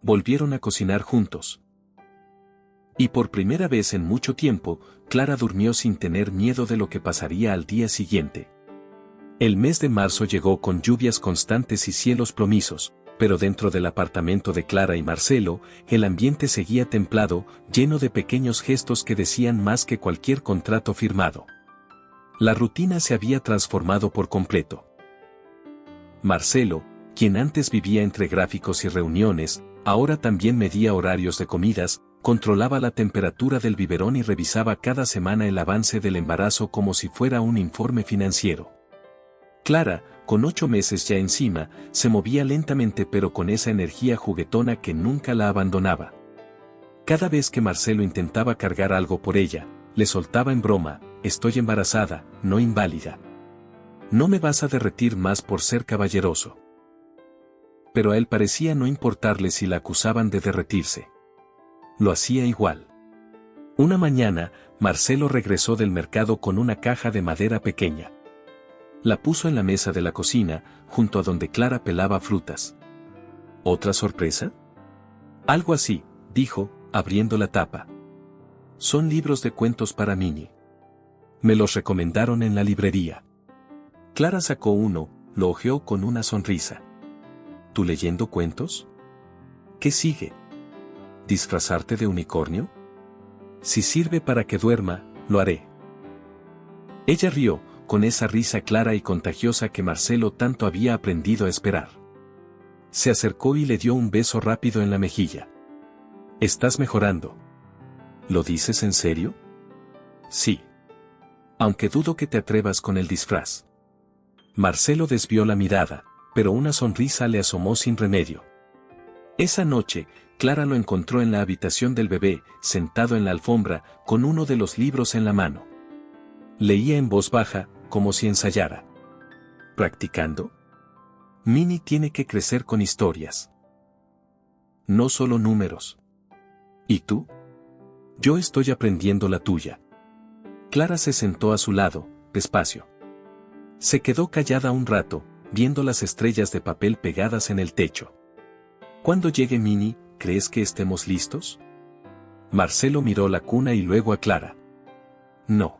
Volvieron a cocinar juntos. Y por primera vez en mucho tiempo, Clara durmió sin tener miedo de lo que pasaría al día siguiente. El mes de marzo llegó con lluvias constantes y cielos plomizos, pero dentro del apartamento de Clara y Marcelo, el ambiente seguía templado, lleno de pequeños gestos que decían más que cualquier contrato firmado. La rutina se había transformado por completo. Marcelo, quien antes vivía entre gráficos y reuniones, ahora también medía horarios de comidas, controlaba la temperatura del biberón y revisaba cada semana el avance del embarazo como si fuera un informe financiero. Clara, con 8 meses ya encima, se movía lentamente pero con esa energía juguetona que nunca la abandonaba. Cada vez que Marcelo intentaba cargar algo por ella, le soltaba en broma, estoy embarazada, no inválida. No me vas a derretir más por ser caballeroso. Pero a él parecía no importarle si la acusaban de derretirse. Lo hacía igual. Una mañana, Marcelo regresó del mercado con una caja de madera pequeña. La puso en la mesa de la cocina, junto a donde Clara pelaba frutas. ¿Otra sorpresa? Algo así, dijo, abriendo la tapa. Son libros de cuentos para Minnie. Me los recomendaron en la librería. Clara sacó uno, lo hojeó con una sonrisa. ¿Tú leyendo cuentos? ¿Qué sigue? ¿Disfrazarte de unicornio? Si sirve para que duerma, lo haré. Ella rió, con esa risa clara y contagiosa que Marcelo tanto había aprendido a esperar. Se acercó y le dio un beso rápido en la mejilla. ¿Estás mejorando? ¿Lo dices en serio? Sí. Aunque dudo que te atrevas con el disfraz. Marcelo desvió la mirada, pero una sonrisa le asomó sin remedio. Esa noche, Clara lo encontró en la habitación del bebé, sentado en la alfombra, con uno de los libros en la mano. Leía en voz baja, como si ensayara. ¿Practicando? Minnie tiene que crecer con historias. No solo números. ¿Y tú? Yo estoy aprendiendo la tuya. Clara se sentó a su lado, despacio. Se quedó callada un rato, viendo las estrellas de papel pegadas en el techo. Cuando llegue Minnie, ¿crees que estemos listos? Marcelo miró la cuna y luego a Clara. No.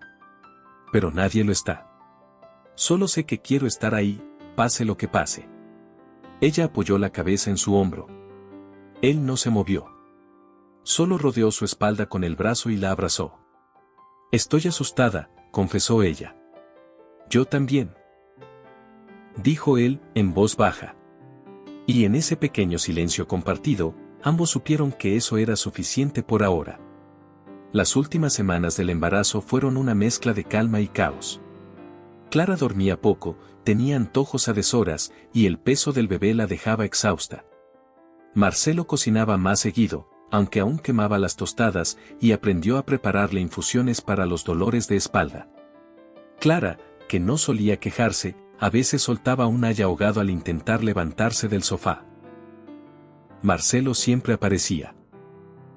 Pero nadie lo está. Solo sé que quiero estar ahí, pase lo que pase. Ella apoyó la cabeza en su hombro. Él no se movió. Solo rodeó su espalda con el brazo y la abrazó. Estoy asustada, confesó ella. Yo también. Dijo él, en voz baja. Y en ese pequeño silencio compartido, ambos supieron que eso era suficiente por ahora. Las últimas semanas del embarazo fueron una mezcla de calma y caos. Clara dormía poco, tenía antojos a deshoras, y el peso del bebé la dejaba exhausta. Marcelo cocinaba más seguido, aunque aún quemaba las tostadas, y aprendió a prepararle infusiones para los dolores de espalda. Clara, que no solía quejarse, a veces soltaba un ay ahogado al intentar levantarse del sofá. Marcelo siempre aparecía.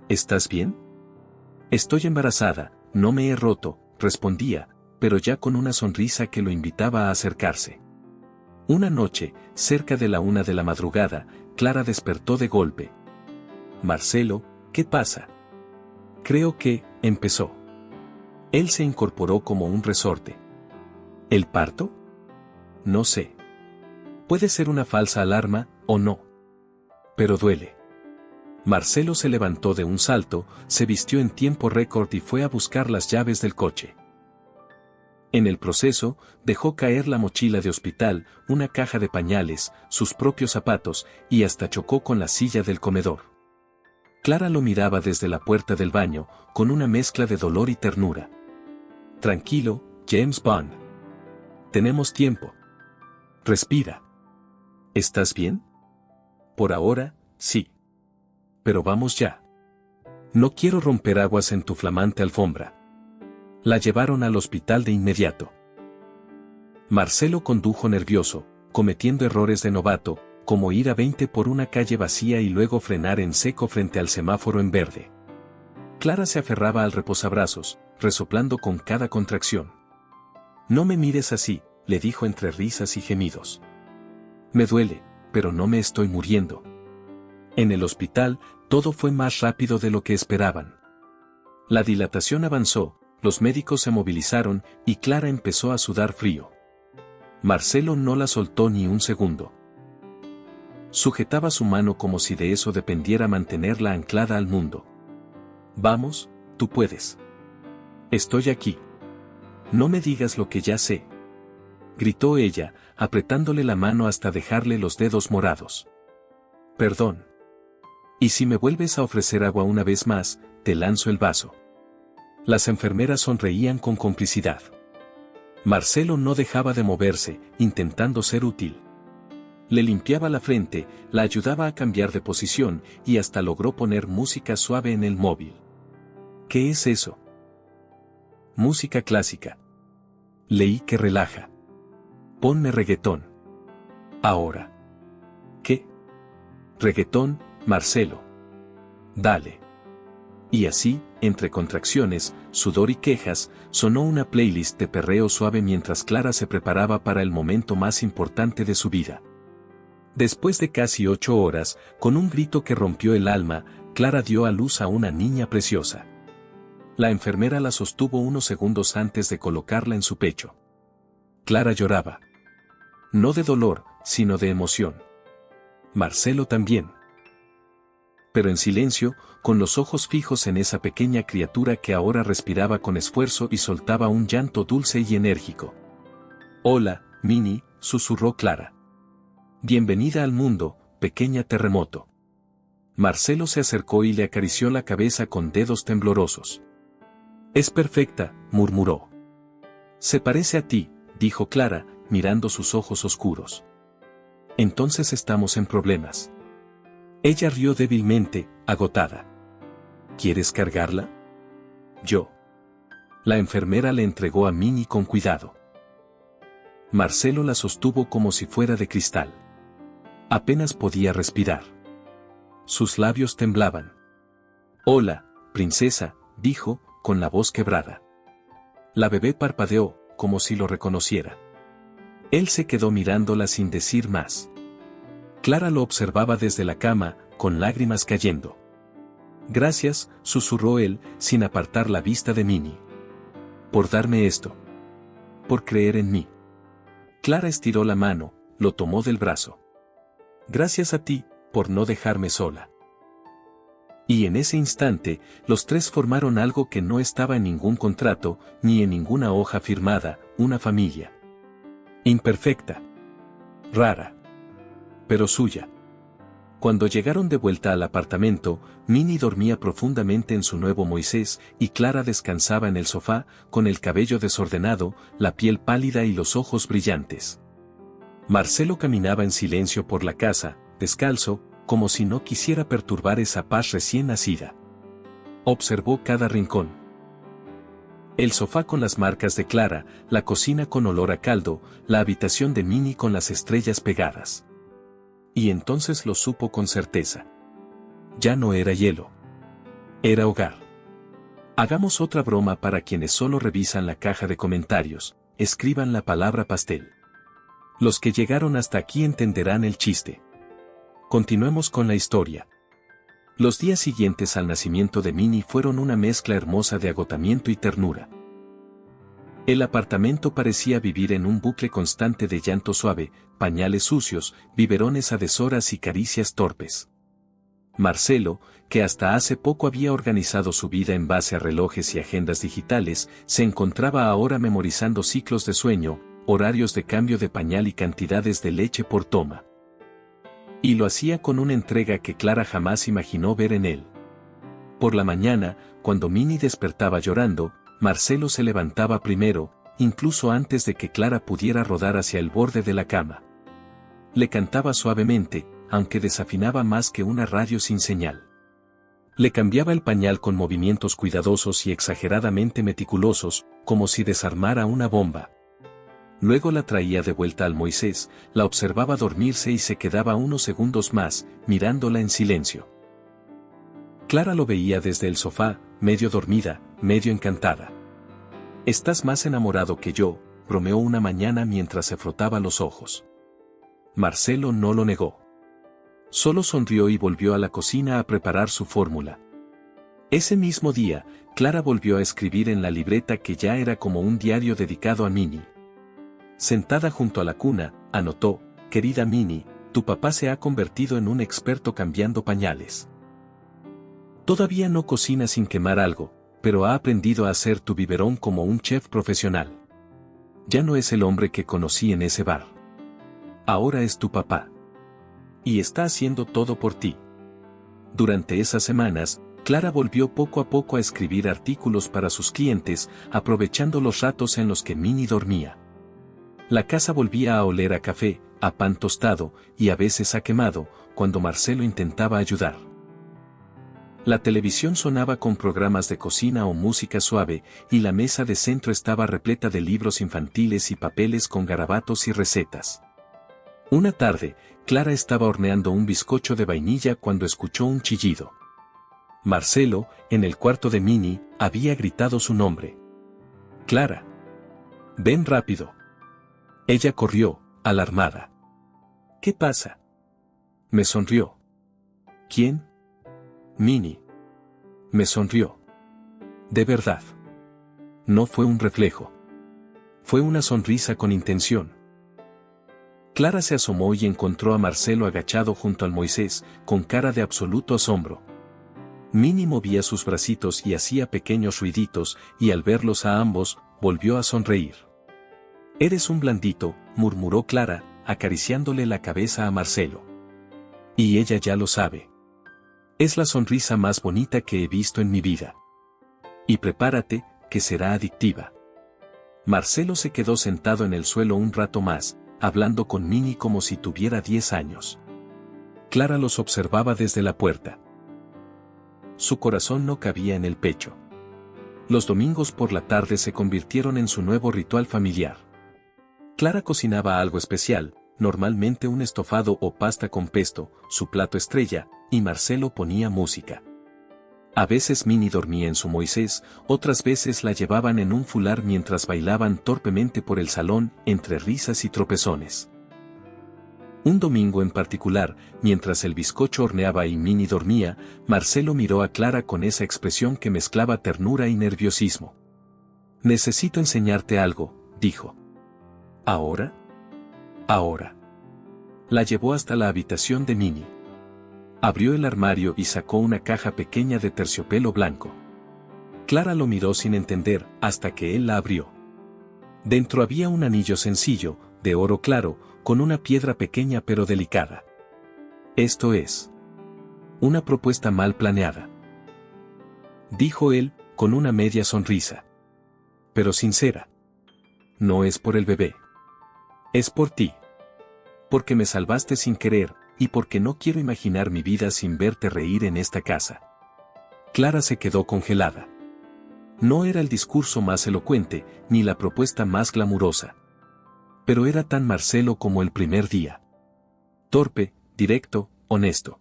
¿Estás bien? Estoy embarazada, no me he roto, respondía, pero ya con una sonrisa que lo invitaba a acercarse. Una noche, cerca de la 1 de la madrugada, Clara despertó de golpe. Marcelo, ¿qué pasa? Creo que, empezó. Él se incorporó como un resorte. ¿El parto? No sé. Puede ser una falsa alarma, o no. Pero duele. Marcelo se levantó de un salto, se vistió en tiempo récord y fue a buscar las llaves del coche. En el proceso, dejó caer la mochila de hospital, una caja de pañales, sus propios zapatos, y hasta chocó con la silla del comedor. Clara lo miraba desde la puerta del baño, con una mezcla de dolor y ternura. Tranquilo, James Bond. Tenemos tiempo. Respira. ¿Estás bien? Por ahora, sí. Pero vamos ya. No quiero romper aguas en tu flamante alfombra. La llevaron al hospital de inmediato. Marcelo condujo nervioso, cometiendo errores de novato, como ir a 20 por una calle vacía y luego frenar en seco frente al semáforo en verde. Clara se aferraba al reposabrazos, resoplando con cada contracción. No me mires así, le dijo entre risas y gemidos. Me duele, pero no me estoy muriendo. En el hospital, todo fue más rápido de lo que esperaban. La dilatación avanzó, los médicos se movilizaron y Clara empezó a sudar frío. Marcelo no la soltó ni un segundo. Sujetaba su mano como si de eso dependiera mantenerla anclada al mundo. Vamos, tú puedes. Estoy aquí. No me digas lo que ya sé. Gritó ella, apretándole la mano hasta dejarle los dedos morados. Perdón. Y si me vuelves a ofrecer agua una vez más, te lanzo el vaso. Las enfermeras sonreían con complicidad. Marcelo no dejaba de moverse, intentando ser útil. Le limpiaba la frente, la ayudaba a cambiar de posición y hasta logró poner música suave en el móvil. ¿Qué es eso? Música clásica. Leí que relaja. Ponme reggaetón. Ahora. ¿Qué? Reggaetón, Marcelo. Dale. Y así, entre contracciones, sudor y quejas, sonó una playlist de perreo suave mientras Clara se preparaba para el momento más importante de su vida. Después de casi 8 horas, con un grito que rompió el alma, Clara dio a luz a una niña preciosa. La enfermera la sostuvo unos segundos antes de colocarla en su pecho. Clara lloraba. No de dolor, sino de emoción. Marcelo también. Pero en silencio, con los ojos fijos en esa pequeña criatura que ahora respiraba con esfuerzo y soltaba un llanto dulce y enérgico. Hola, Minnie, susurró Clara. Bienvenida al mundo, pequeña terremoto. Marcelo se acercó y le acarició la cabeza con dedos temblorosos. Es perfecta, murmuró. Se parece a ti, dijo Clara, mirando sus ojos oscuros. Entonces estamos en problemas. Ella rió débilmente, agotada. ¿Quieres cargarla? Yo. La enfermera le entregó a Minnie con cuidado. Marcelo la sostuvo como si fuera de cristal. Apenas podía respirar. Sus labios temblaban. Hola, princesa, dijo, con la voz quebrada. La bebé parpadeó, como si lo reconociera. Él se quedó mirándola sin decir más. Clara lo observaba desde la cama, con lágrimas cayendo. Gracias, susurró él, sin apartar la vista de Minnie. Por darme esto. Por creer en mí. Clara estiró la mano, lo tomó del brazo. Gracias a ti, por no dejarme sola. Y en ese instante, los tres formaron algo que no estaba en ningún contrato, ni en ninguna hoja firmada, una familia. Imperfecta. Rara. Pero suya. Cuando llegaron de vuelta al apartamento, Minnie dormía profundamente en su nuevo Moisés y Clara descansaba en el sofá, con el cabello desordenado, la piel pálida y los ojos brillantes. Marcelo caminaba en silencio por la casa, descalzo, como si no quisiera perturbar esa paz recién nacida. Observó cada rincón. El sofá con las marcas de Clara, la cocina con olor a caldo, la habitación de Minnie con las estrellas pegadas. Y entonces lo supo con certeza. Ya no era hielo. Era hogar. Hagamos otra broma para quienes solo revisan la caja de comentarios, escriban la palabra pastel. Los que llegaron hasta aquí entenderán el chiste. Continuemos con la historia. Los días siguientes al nacimiento de Minnie fueron una mezcla hermosa de agotamiento y ternura. El apartamento parecía vivir en un bucle constante de llanto suave, pañales sucios, biberones a deshoras y caricias torpes. Marcelo, que hasta hace poco había organizado su vida en base a relojes y agendas digitales, se encontraba ahora memorizando ciclos de sueño, horarios de cambio de pañal y cantidades de leche por toma. Y lo hacía con una entrega que Clara jamás imaginó ver en él. Por la mañana, cuando Minnie despertaba llorando, Marcelo se levantaba primero, incluso antes de que Clara pudiera rodar hacia el borde de la cama. Le cantaba suavemente, aunque desafinaba más que una radio sin señal. Le cambiaba el pañal con movimientos cuidadosos y exageradamente meticulosos, como si desarmara una bomba. Luego la traía de vuelta al Moisés, la observaba dormirse y se quedaba unos segundos más, mirándola en silencio. Clara lo veía desde el sofá, medio dormida, medio encantada. «Estás más enamorado que yo», bromeó una mañana mientras se frotaba los ojos. Marcelo no lo negó. Solo sonrió y volvió a la cocina a preparar su fórmula. Ese mismo día, Clara volvió a escribir en la libreta que ya era como un diario dedicado a Minnie. Sentada junto a la cuna, anotó: «Querida Minnie, tu papá se ha convertido en un experto cambiando pañales. Todavía no cocina sin quemar algo, pero ha aprendido a hacer tu biberón como un chef profesional. Ya no es el hombre que conocí en ese bar. Ahora es tu papá. Y está haciendo todo por ti». Durante esas semanas, Clara volvió poco a poco a escribir artículos para sus clientes, aprovechando los ratos en los que Minnie dormía. La casa volvía a oler a café, a pan tostado, y a veces a quemado, cuando Marcelo intentaba ayudar. La televisión sonaba con programas de cocina o música suave, y la mesa de centro estaba repleta de libros infantiles y papeles con garabatos y recetas. Una tarde, Clara estaba horneando un bizcocho de vainilla cuando escuchó un chillido. Marcelo, en el cuarto de Minnie, había gritado su nombre. «Clara. Ven rápido». Ella corrió, alarmada. «¿Qué pasa?». Me sonrió. «¿Quién?». «Minnie». Me sonrió. De verdad. No fue un reflejo. Fue una sonrisa con intención. Clara se asomó y encontró a Marcelo agachado junto al Moisés, con cara de absoluto asombro. Minnie movía sus bracitos y hacía pequeños ruiditos, y al verlos a ambos, volvió a sonreír. «Eres un blandito», murmuró Clara, acariciándole la cabeza a Marcelo. «Y ella ya lo sabe. Es la sonrisa más bonita que he visto en mi vida. Y prepárate, que será adictiva». Marcelo se quedó sentado en el suelo un rato más, hablando con Minnie como si tuviera 10 años. Clara los observaba desde la puerta. Su corazón no cabía en el pecho. Los domingos por la tarde se convirtieron en su nuevo ritual familiar. Clara cocinaba algo especial, normalmente un estofado o pasta con pesto, su plato estrella, y Marcelo ponía música. A veces Minnie dormía en su Moisés, otras veces la llevaban en un fular mientras bailaban torpemente por el salón, entre risas y tropezones. Un domingo en particular, mientras el bizcocho horneaba y Minnie dormía, Marcelo miró a Clara con esa expresión que mezclaba ternura y nerviosismo. «Necesito enseñarte algo», dijo. «¿Ahora?». «Ahora». La llevó hasta la habitación de Minnie. Abrió el armario y sacó una caja pequeña de terciopelo blanco. Clara lo miró sin entender, hasta que él la abrió. Dentro había un anillo sencillo, de oro claro, con una piedra pequeña pero delicada. «Esto es una propuesta mal planeada», dijo él, con una media sonrisa. «Pero sincera. No es por el bebé. Es por ti. Porque me salvaste sin querer, y porque no quiero imaginar mi vida sin verte reír en esta casa». Clara se quedó congelada. No era el discurso más elocuente, ni la propuesta más glamurosa. Pero era tan Marcelo como el primer día. Torpe, directo, honesto.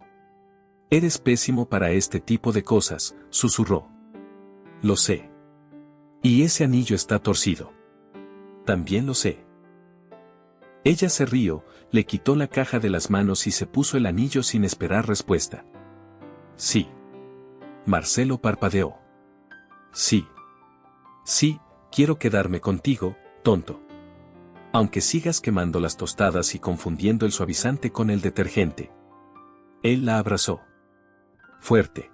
«Eres pésimo para este tipo de cosas», susurró. «Lo sé. Y ese anillo está torcido». «También lo sé». Ella se rió, le quitó la caja de las manos y se puso el anillo sin esperar respuesta. «Sí». Marcelo parpadeó. «Sí. Sí, quiero quedarme contigo, tonto. Aunque sigas quemando las tostadas y confundiendo el suavizante con el detergente». Él la abrazó. fuerte.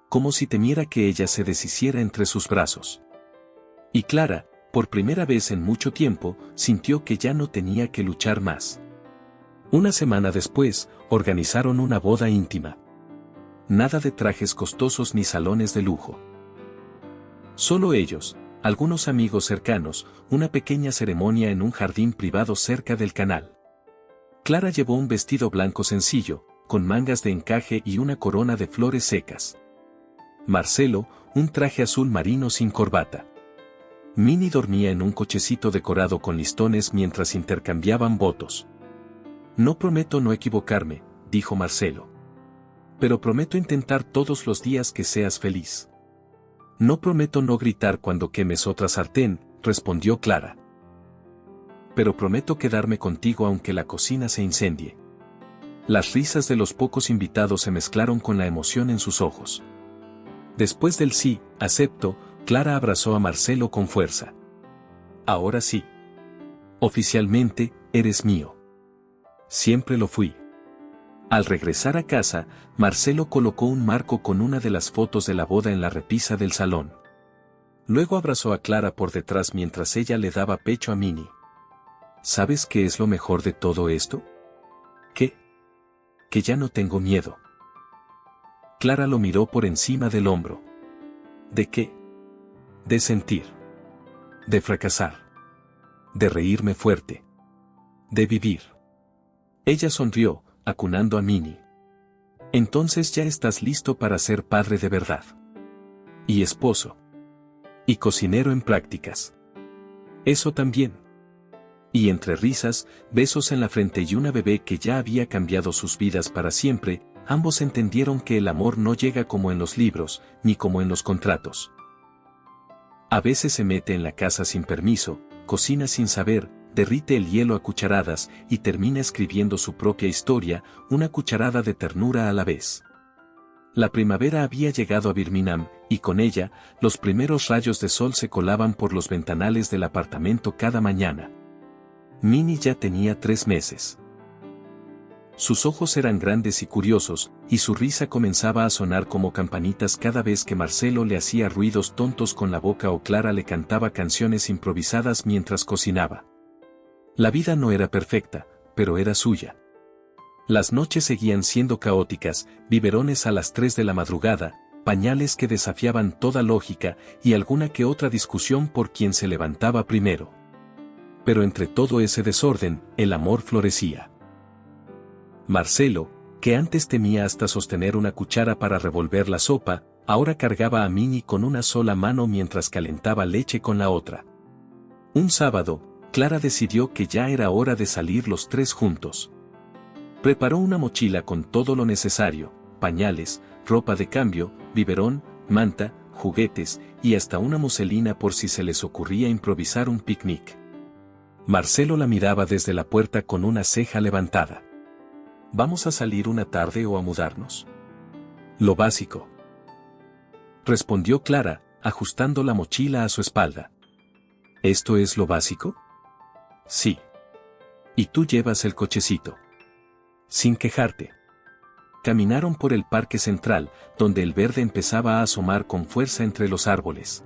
Como si temiera que ella se deshiciera entre sus brazos. Y Clara, por primera vez en mucho tiempo, sintió que ya no tenía que luchar más. Una semana después, organizaron una boda íntima. Nada de trajes costosos ni salones de lujo. Solo ellos, algunos amigos cercanos, una pequeña ceremonia en un jardín privado cerca del canal. Clara llevó un vestido blanco sencillo, con mangas de encaje y una corona de flores secas. Marcelo, un traje azul marino sin corbata. Minnie dormía en un cochecito decorado con listones mientras intercambiaban votos. No prometo no equivocarme, dijo Marcelo. Pero prometo intentar todos los días que seas feliz. No prometo no gritar cuando quemes otra sartén, respondió Clara. Pero prometo quedarme contigo aunque la cocina se incendie. Las risas de los pocos invitados se mezclaron con la emoción en sus ojos. Después del sí, acepto, Clara abrazó a Marcelo con fuerza. Ahora sí. Oficialmente, eres mío. Siempre lo fui. Al regresar a casa, Marcelo colocó un marco con una de las fotos de la boda en la repisa del salón. Luego abrazó a Clara por detrás mientras ella le daba pecho a Minnie. ¿Sabes qué es lo mejor de todo esto? ¿Qué? Que ya no tengo miedo. Clara lo miró por encima del hombro. ¿De qué? De sentir. De fracasar. De reírme fuerte. De vivir. Ella sonrió, acunando a Minnie. Entonces ya estás listo para ser padre de verdad. Y esposo. Y cocinero en prácticas. Eso también. Y entre risas, besos en la frente y una bebé que ya había cambiado sus vidas para siempre, ambos entendieron que el amor no llega como en los libros, ni como en los contratos. A veces se mete en la casa sin permiso, cocina sin saber, derrite el hielo a cucharadas y termina escribiendo su propia historia, una cucharada de ternura a la vez. La primavera había llegado a Birmingham, y con ella, los primeros rayos de sol se colaban por los ventanales del apartamento cada mañana. Minnie ya tenía 3 meses. Sus ojos eran grandes y curiosos, y su risa comenzaba a sonar como campanitas cada vez que Marcelo le hacía ruidos tontos con la boca o Clara le cantaba canciones improvisadas mientras cocinaba. La vida no era perfecta, pero era suya. Las noches seguían siendo caóticas, biberones a las 3 de la madrugada, pañales que desafiaban toda lógica y alguna que otra discusión por quien se levantaba primero. Pero entre todo ese desorden, el amor florecía. Marcelo, que antes temía hasta sostener una cuchara para revolver la sopa, ahora cargaba a Minnie con una sola mano mientras calentaba leche con la otra. Un sábado, Clara decidió que ya era hora de salir los 3 juntos. Preparó una mochila con todo lo necesario, pañales, ropa de cambio, biberón, manta, juguetes, y hasta una muselina por si se les ocurría improvisar un picnic. Marcelo la miraba desde la puerta con una ceja levantada. ¿Vamos a salir una tarde o a mudarnos? Lo básico. Respondió Clara, ajustando la mochila a su espalda. ¿Esto es lo básico? Sí. Y tú llevas el cochecito. Sin quejarte. Caminaron por el parque central, donde el verde empezaba a asomar con fuerza entre los árboles.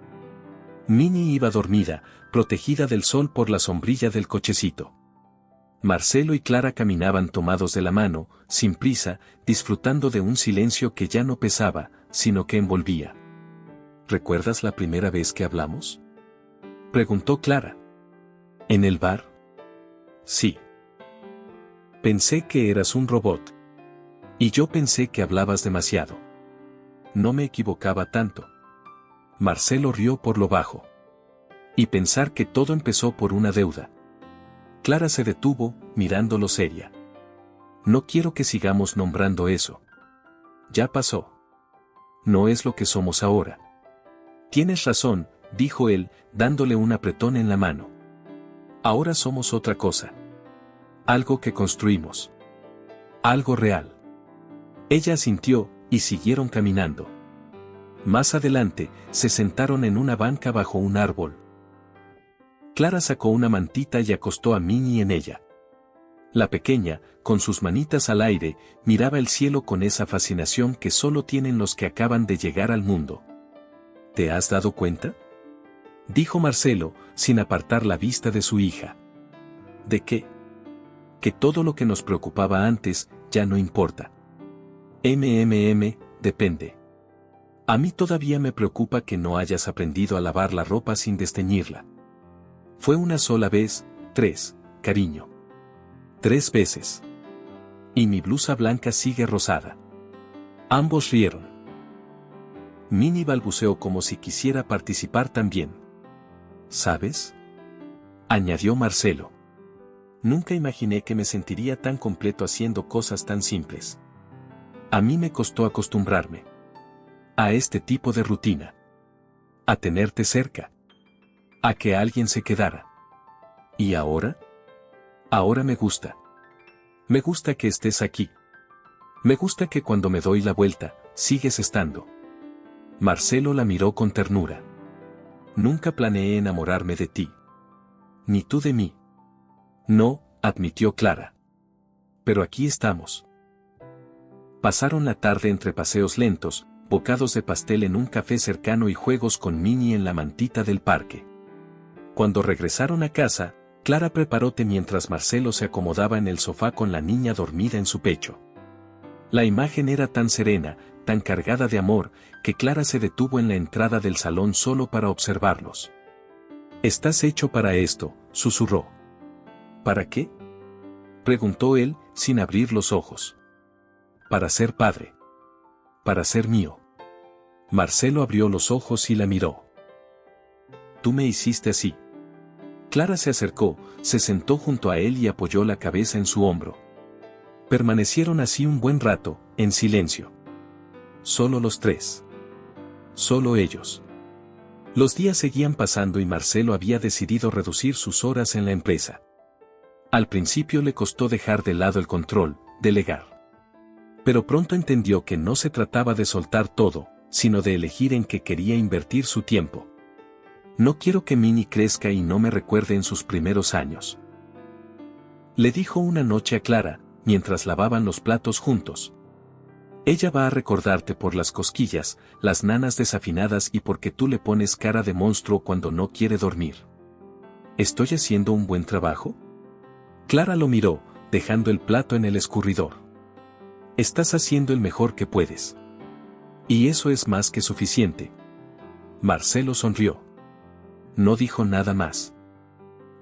Minnie iba dormida, protegida del sol por la sombrilla del cochecito. Marcelo y Clara caminaban tomados de la mano, sin prisa, disfrutando de un silencio que ya no pesaba, sino que envolvía. ¿Recuerdas la primera vez que hablamos? Preguntó Clara. ¿En el bar? Sí. Pensé que eras un robot. Y yo pensé que hablabas demasiado. No me equivocaba tanto. Marcelo rió por lo bajo. Y pensar que todo empezó por una deuda. Clara se detuvo, mirándolo seria. No quiero que sigamos nombrando eso. Ya pasó. No es lo que somos ahora. Tienes razón, dijo él, dándole un apretón en la mano. Ahora somos otra cosa. Algo que construimos. Algo real. Ella asintió, y siguieron caminando. Más adelante, se sentaron en una banca bajo un árbol. Clara sacó una mantita y acostó a Minnie en ella. La pequeña, con sus manitas al aire, miraba el cielo con esa fascinación que solo tienen los que acaban de llegar al mundo. ¿Te has dado cuenta?, dijo Marcelo, sin apartar la vista de su hija. ¿De qué? Que todo lo que nos preocupaba antes, ya no importa. Depende. A mí todavía me preocupa que no hayas aprendido a lavar la ropa sin desteñirla. Fue una sola vez, 3, cariño. 3 veces. Y mi blusa blanca sigue rosada. Ambos rieron. Minnie balbuceó como si quisiera participar también. ¿Sabes?, añadió Marcelo. Nunca imaginé que me sentiría tan completo haciendo cosas tan simples. A mí me costó acostumbrarme a este tipo de rutina. A tenerte cerca. A que alguien se quedara. ¿Y ahora? Ahora me gusta. Me gusta que estés aquí. Me gusta que cuando me doy la vuelta, sigues estando. Marcelo la miró con ternura. Nunca planeé enamorarme de ti. Ni tú de mí. No, admitió Clara. Pero aquí estamos. Pasaron la tarde entre paseos lentos, bocados de pastel en un café cercano y juegos con Minnie en la mantita del parque. Cuando regresaron a casa, Clara preparó té mientras Marcelo se acomodaba en el sofá con la niña dormida en su pecho. La imagen era tan serena, tan cargada de amor, que Clara se detuvo en la entrada del salón solo para observarlos. «Estás hecho para esto», susurró. «¿Para qué?», preguntó él, sin abrir los ojos. «Para ser padre. Para ser mío». Marcelo abrió los ojos y la miró. «Tú me hiciste así». Clara se acercó, se sentó junto a él y apoyó la cabeza en su hombro. Permanecieron así un buen rato, en silencio. Solo los tres. Solo ellos. Los días seguían pasando y Marcelo había decidido reducir sus horas en la empresa. Al principio le costó dejar de lado el control, delegar. Pero pronto entendió que no se trataba de soltar todo, sino de elegir en qué quería invertir su tiempo. «No quiero que Minnie crezca y no me recuerde en sus primeros años», le dijo una noche a Clara, mientras lavaban los platos juntos. «Ella va a recordarte por las cosquillas, las nanas desafinadas y porque tú le pones cara de monstruo cuando no quiere dormir». ¿Estoy haciendo un buen trabajo?». Clara lo miró, dejando el plato en el escurridor. «Estás haciendo el mejor que puedes. Y eso es más que suficiente». Marcelo sonrió. No dijo nada más.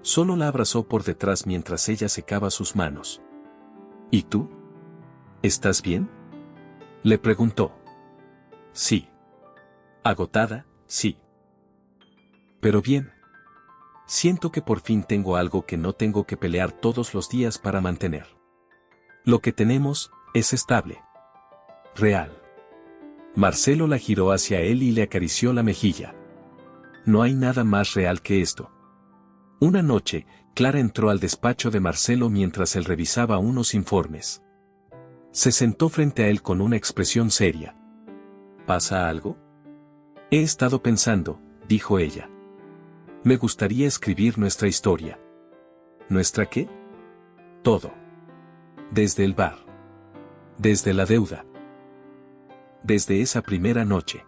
Solo la abrazó por detrás mientras ella secaba sus manos. «¿Y tú? ¿Estás bien?», le preguntó. «Sí». «Agotada, sí. Pero bien. Siento que por fin tengo algo que no tengo que pelear todos los días para mantener. Lo que tenemos, es estable. Real». Marcelo la giró hacia él y le acarició la mejilla. «No hay nada más real que esto». Una noche, Clara entró al despacho de Marcelo mientras él revisaba unos informes. Se sentó frente a él con una expresión seria. «¿Pasa algo?». «He estado pensando», dijo ella. «Me gustaría escribir nuestra historia». ¿Nuestra qué?». «Todo. Desde el bar. Desde la deuda. Desde esa primera noche.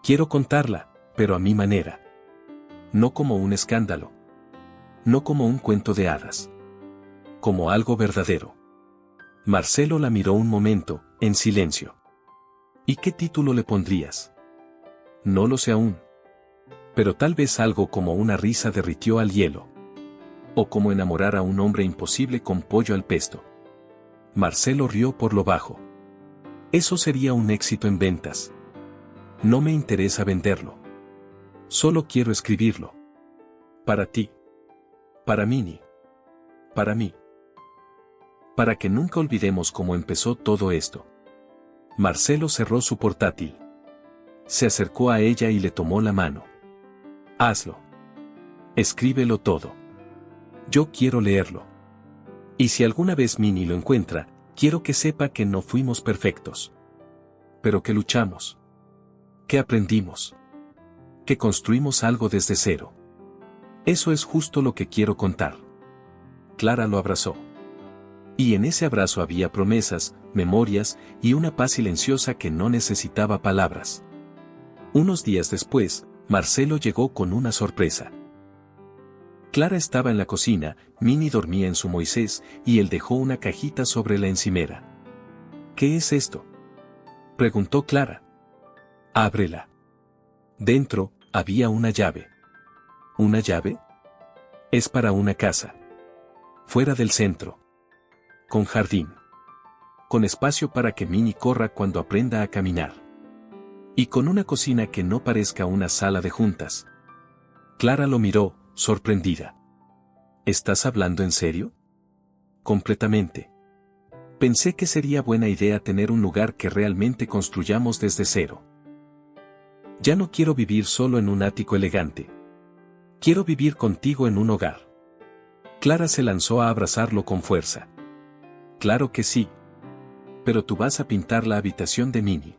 Quiero contarla, pero a mi manera. No como un escándalo. No como un cuento de hadas. Como algo verdadero». Marcelo la miró un momento, en silencio. «¿Y qué título le pondrías?». «No lo sé aún. Pero tal vez algo como Una risa derritió al hielo. O como Enamorar a un hombre imposible con pollo al pesto». Marcelo rió por lo bajo. «Eso sería un éxito en ventas. No me interesa venderlo. Solo quiero escribirlo. Para ti. Para Minnie. Para mí. Para que nunca olvidemos cómo empezó todo esto». Marcelo cerró su portátil. Se acercó a ella y le tomó la mano. «Hazlo. Escríbelo todo. Yo quiero leerlo. Y si alguna vez Minnie lo encuentra, quiero que sepa que no fuimos perfectos. Pero que luchamos. Que aprendimos. Que construimos algo desde cero. Eso es justo lo que quiero contar». Clara lo abrazó. Y en ese abrazo había promesas, memorias y una paz silenciosa que no necesitaba palabras. Unos días después, Marcelo llegó con una sorpresa. Clara estaba en la cocina, Minnie dormía en su Moisés y él dejó una cajita sobre la encimera. ¿Qué es esto?, preguntó Clara. Ábrela. Dentro, había una llave. ¿Una llave? Es para una casa. Fuera del centro. Con jardín. Con espacio para que Minnie corra cuando aprenda a caminar. Y con una cocina que no parezca una sala de juntas. Clara lo miró, sorprendida. ¿Estás hablando en serio? Completamente. Pensé que sería buena idea tener un lugar que realmente construyamos desde cero. Ya no quiero vivir solo en un ático elegante. Quiero vivir contigo en un hogar. Clara se lanzó a abrazarlo con fuerza. Claro que sí. Pero tú vas a pintar la habitación de Minnie.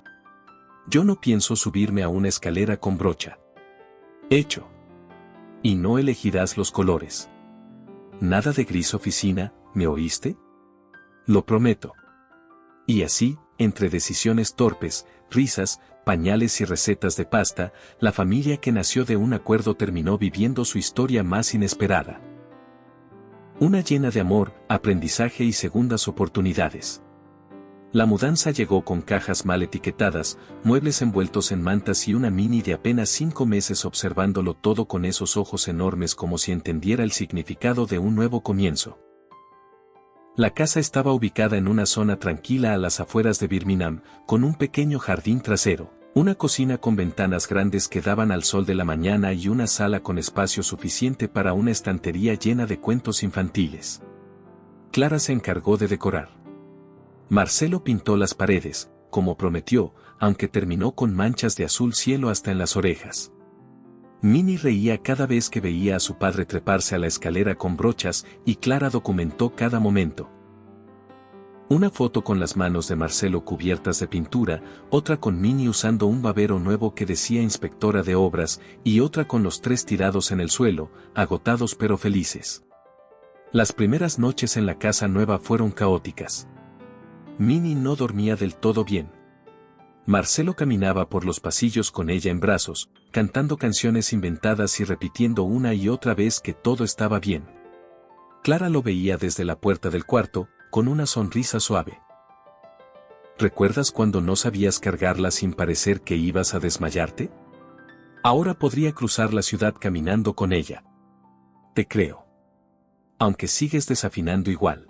Yo no pienso subirme a una escalera con brocha. Hecho. Y no elegirás los colores. Nada de gris oficina, ¿me oíste? Lo prometo. Y así, entre decisiones torpes, risas, pañales y recetas de pasta, la familia que nació de un acuerdo terminó viviendo su historia más inesperada. Una llena de amor, aprendizaje y segundas oportunidades. La mudanza llegó con cajas mal etiquetadas, muebles envueltos en mantas y una Minnie de apenas 5 meses observándolo todo con esos ojos enormes como si entendiera el significado de un nuevo comienzo. La casa estaba ubicada en una zona tranquila a las afueras de Birmingham, con un pequeño jardín trasero, una cocina con ventanas grandes que daban al sol de la mañana y una sala con espacio suficiente para una estantería llena de cuentos infantiles. Clara se encargó de decorar. Marcelo pintó las paredes, como prometió, aunque terminó con manchas de azul cielo hasta en las orejas. Minnie reía cada vez que veía a su padre treparse a la escalera con brochas y Clara documentó cada momento. Una foto con las manos de Marcelo cubiertas de pintura, otra con Minnie usando un babero nuevo que decía inspectora de obras y otra con los 3 tirados en el suelo, agotados pero felices. Las primeras noches en la casa nueva fueron caóticas. Minnie no dormía del todo bien. Marcelo caminaba por los pasillos con ella en brazos, cantando canciones inventadas y repitiendo una y otra vez que todo estaba bien. Clara lo veía desde la puerta del cuarto, con una sonrisa suave. ¿Recuerdas cuando no sabías cargarla sin parecer que ibas a desmayarte? Ahora podría cruzar la ciudad caminando con ella. Te creo. Aunque sigues desafinando igual.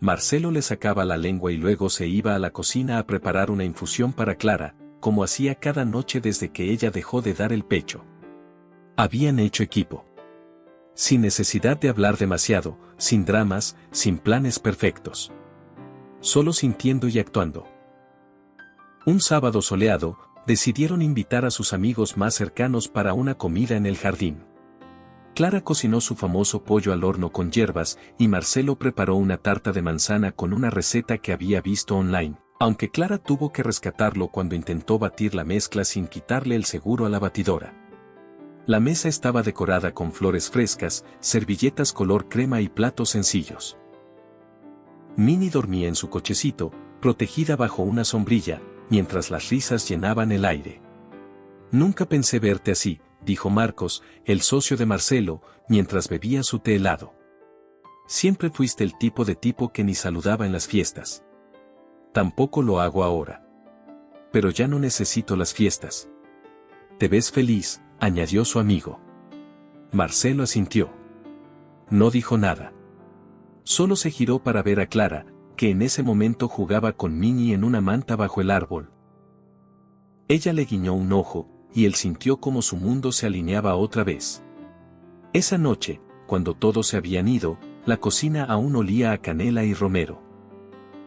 Marcelo le sacaba la lengua y luego se iba a la cocina a preparar una infusión para Clara, como hacía cada noche desde que ella dejó de dar el pecho. Habían hecho equipo. Sin necesidad de hablar demasiado, sin dramas, sin planes perfectos. Solo sintiendo y actuando. Un sábado soleado, decidieron invitar a sus amigos más cercanos para una comida en el jardín. Clara cocinó su famoso pollo al horno con hierbas y Marcelo preparó una tarta de manzana con una receta que había visto online, aunque Clara tuvo que rescatarlo cuando intentó batir la mezcla sin quitarle el seguro a la batidora. La mesa estaba decorada con flores frescas, servilletas color crema y platos sencillos. Minnie dormía en su cochecito, protegida bajo una sombrilla, mientras las risas llenaban el aire. Nunca pensé verte así, dijo Marcos, el socio de Marcelo, mientras bebía su té helado. Siempre fuiste el tipo que ni saludaba en las fiestas. Tampoco lo hago ahora. Pero ya no necesito las fiestas. Te ves feliz, añadió su amigo. Marcelo asintió. No dijo nada. Solo se giró para ver a Clara, que en ese momento jugaba con Minnie en una manta bajo el árbol. Ella le guiñó un ojo, y él sintió como su mundo se alineaba otra vez. Esa noche, cuando todos se habían ido, la cocina aún olía a canela y romero.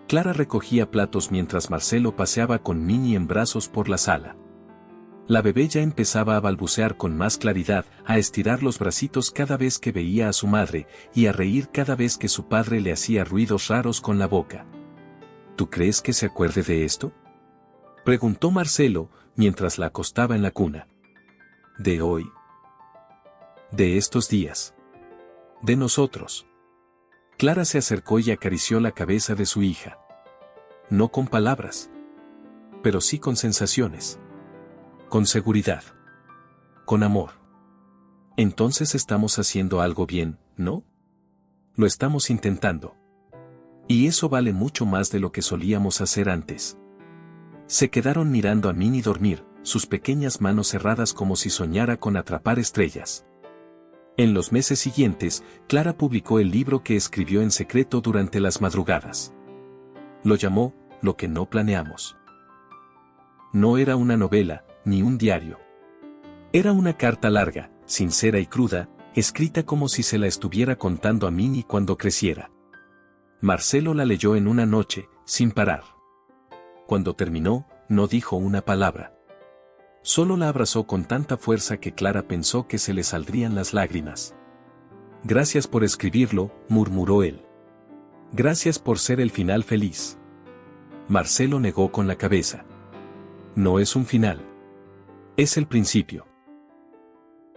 Clara recogía platos mientras Marcelo paseaba con Minnie en brazos por la sala. La bebé ya empezaba a balbucear con más claridad, a estirar los bracitos cada vez que veía a su madre, y a reír cada vez que su padre le hacía ruidos raros con la boca. ¿Tú crees que se acuerde de esto?, preguntó Marcelo, mientras la acostaba en la cuna. ¿De hoy? ¿De estos días? ¿De nosotros? Clara se acercó y acarició la cabeza de su hija. No con palabras, pero sí con sensaciones. Con seguridad. Con amor. Entonces estamos haciendo algo bien, ¿no? Lo estamos intentando. Y eso vale mucho más de lo que solíamos hacer antes. Se quedaron mirando a Minnie dormir, sus pequeñas manos cerradas como si soñara con atrapar estrellas. En los meses siguientes, Clara publicó el libro que escribió en secreto durante las madrugadas. Lo llamó Lo que no planeamos. No era una novela, ni un diario. Era una carta larga, sincera y cruda, escrita como si se la estuviera contando a Minnie cuando creciera. Marcelo la leyó en una noche, sin parar. Cuando terminó, no dijo una palabra. Solo la abrazó con tanta fuerza que Clara pensó que se le saldrían las lágrimas. Gracias por escribirlo, murmuró él. Gracias por ser el final feliz. Marcelo negó con la cabeza. No es un final. Es el principio.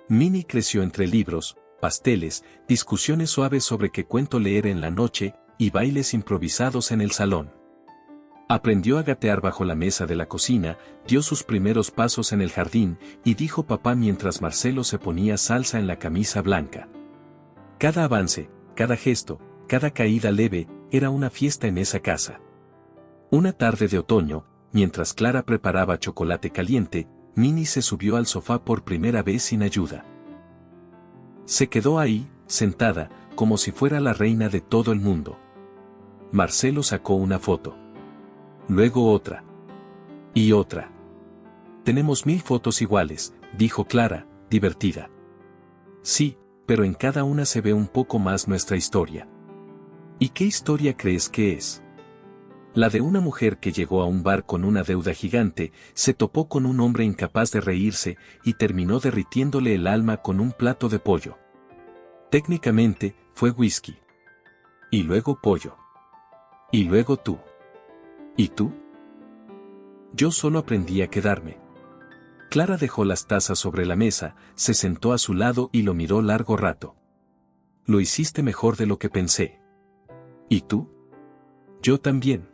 Minnie creció entre libros, pasteles, discusiones suaves sobre qué cuento leer en la noche, y bailes improvisados en el salón. Aprendió a gatear bajo la mesa de la cocina, dio sus primeros pasos en el jardín, y dijo papá mientras Marcelo se ponía salsa en la camisa blanca. Cada avance, cada gesto, cada caída leve, era una fiesta en esa casa. Una tarde de otoño, mientras Clara preparaba chocolate caliente, Minnie se subió al sofá por primera vez sin ayuda. Se quedó ahí, sentada, como si fuera la reina de todo el mundo. Marcelo sacó una foto. Luego otra. Y otra. Tenemos 1000 fotos iguales, dijo Clara, divertida. Sí, pero en cada una se ve un poco más nuestra historia. ¿Y qué historia crees que es? La de una mujer que llegó a un bar con una deuda gigante, se topó con un hombre incapaz de reírse y terminó derritiéndole el alma con un plato de pollo. Técnicamente, fue whisky. Y luego pollo. Y luego tú. ¿Y tú? Yo solo aprendí a quedarme. Clara dejó las tazas sobre la mesa, se sentó a su lado y lo miró largo rato. Lo hiciste mejor de lo que pensé. ¿Y tú? Yo también.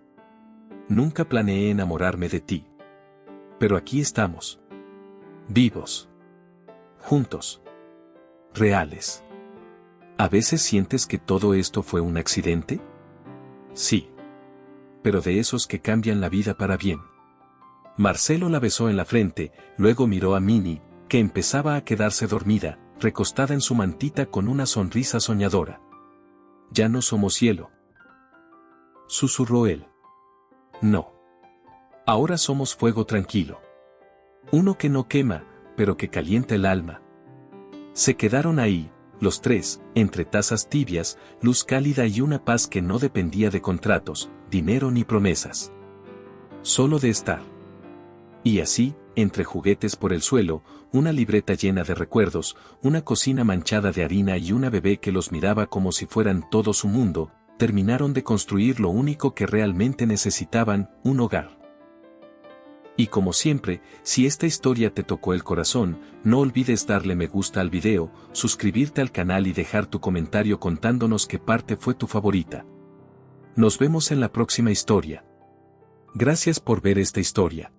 Nunca planeé enamorarme de ti. Pero aquí estamos. Vivos. Juntos. Reales. ¿A veces sientes que todo esto fue un accidente? Sí. Pero de esos que cambian la vida para bien. Marcelo la besó en la frente, luego miró a Minnie, que empezaba a quedarse dormida, recostada en su mantita con una sonrisa soñadora. Ya no somos hielo. Susurró él. No. Ahora somos fuego tranquilo. Uno que no quema, pero que calienta el alma. Se quedaron ahí, los tres, entre tazas tibias, luz cálida y una paz que no dependía de contratos, dinero ni promesas. Solo de estar. Y así, entre juguetes por el suelo, una libreta llena de recuerdos, una cocina manchada de harina y una bebé que los miraba como si fueran todo su mundo, terminaron de construir lo único que realmente necesitaban, un hogar. Y como siempre, si esta historia te tocó el corazón, no olvides darle me gusta al video, suscribirte al canal y dejar tu comentario contándonos qué parte fue tu favorita. Nos vemos en la próxima historia. Gracias por ver esta historia.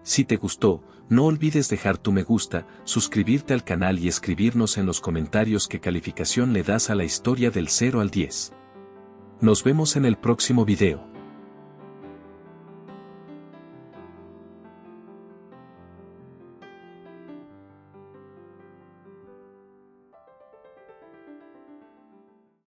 Si te gustó, no olvides dejar tu me gusta, suscribirte al canal y escribirnos en los comentarios qué calificación le das a la historia del 0 al 10. Nos vemos en el próximo video.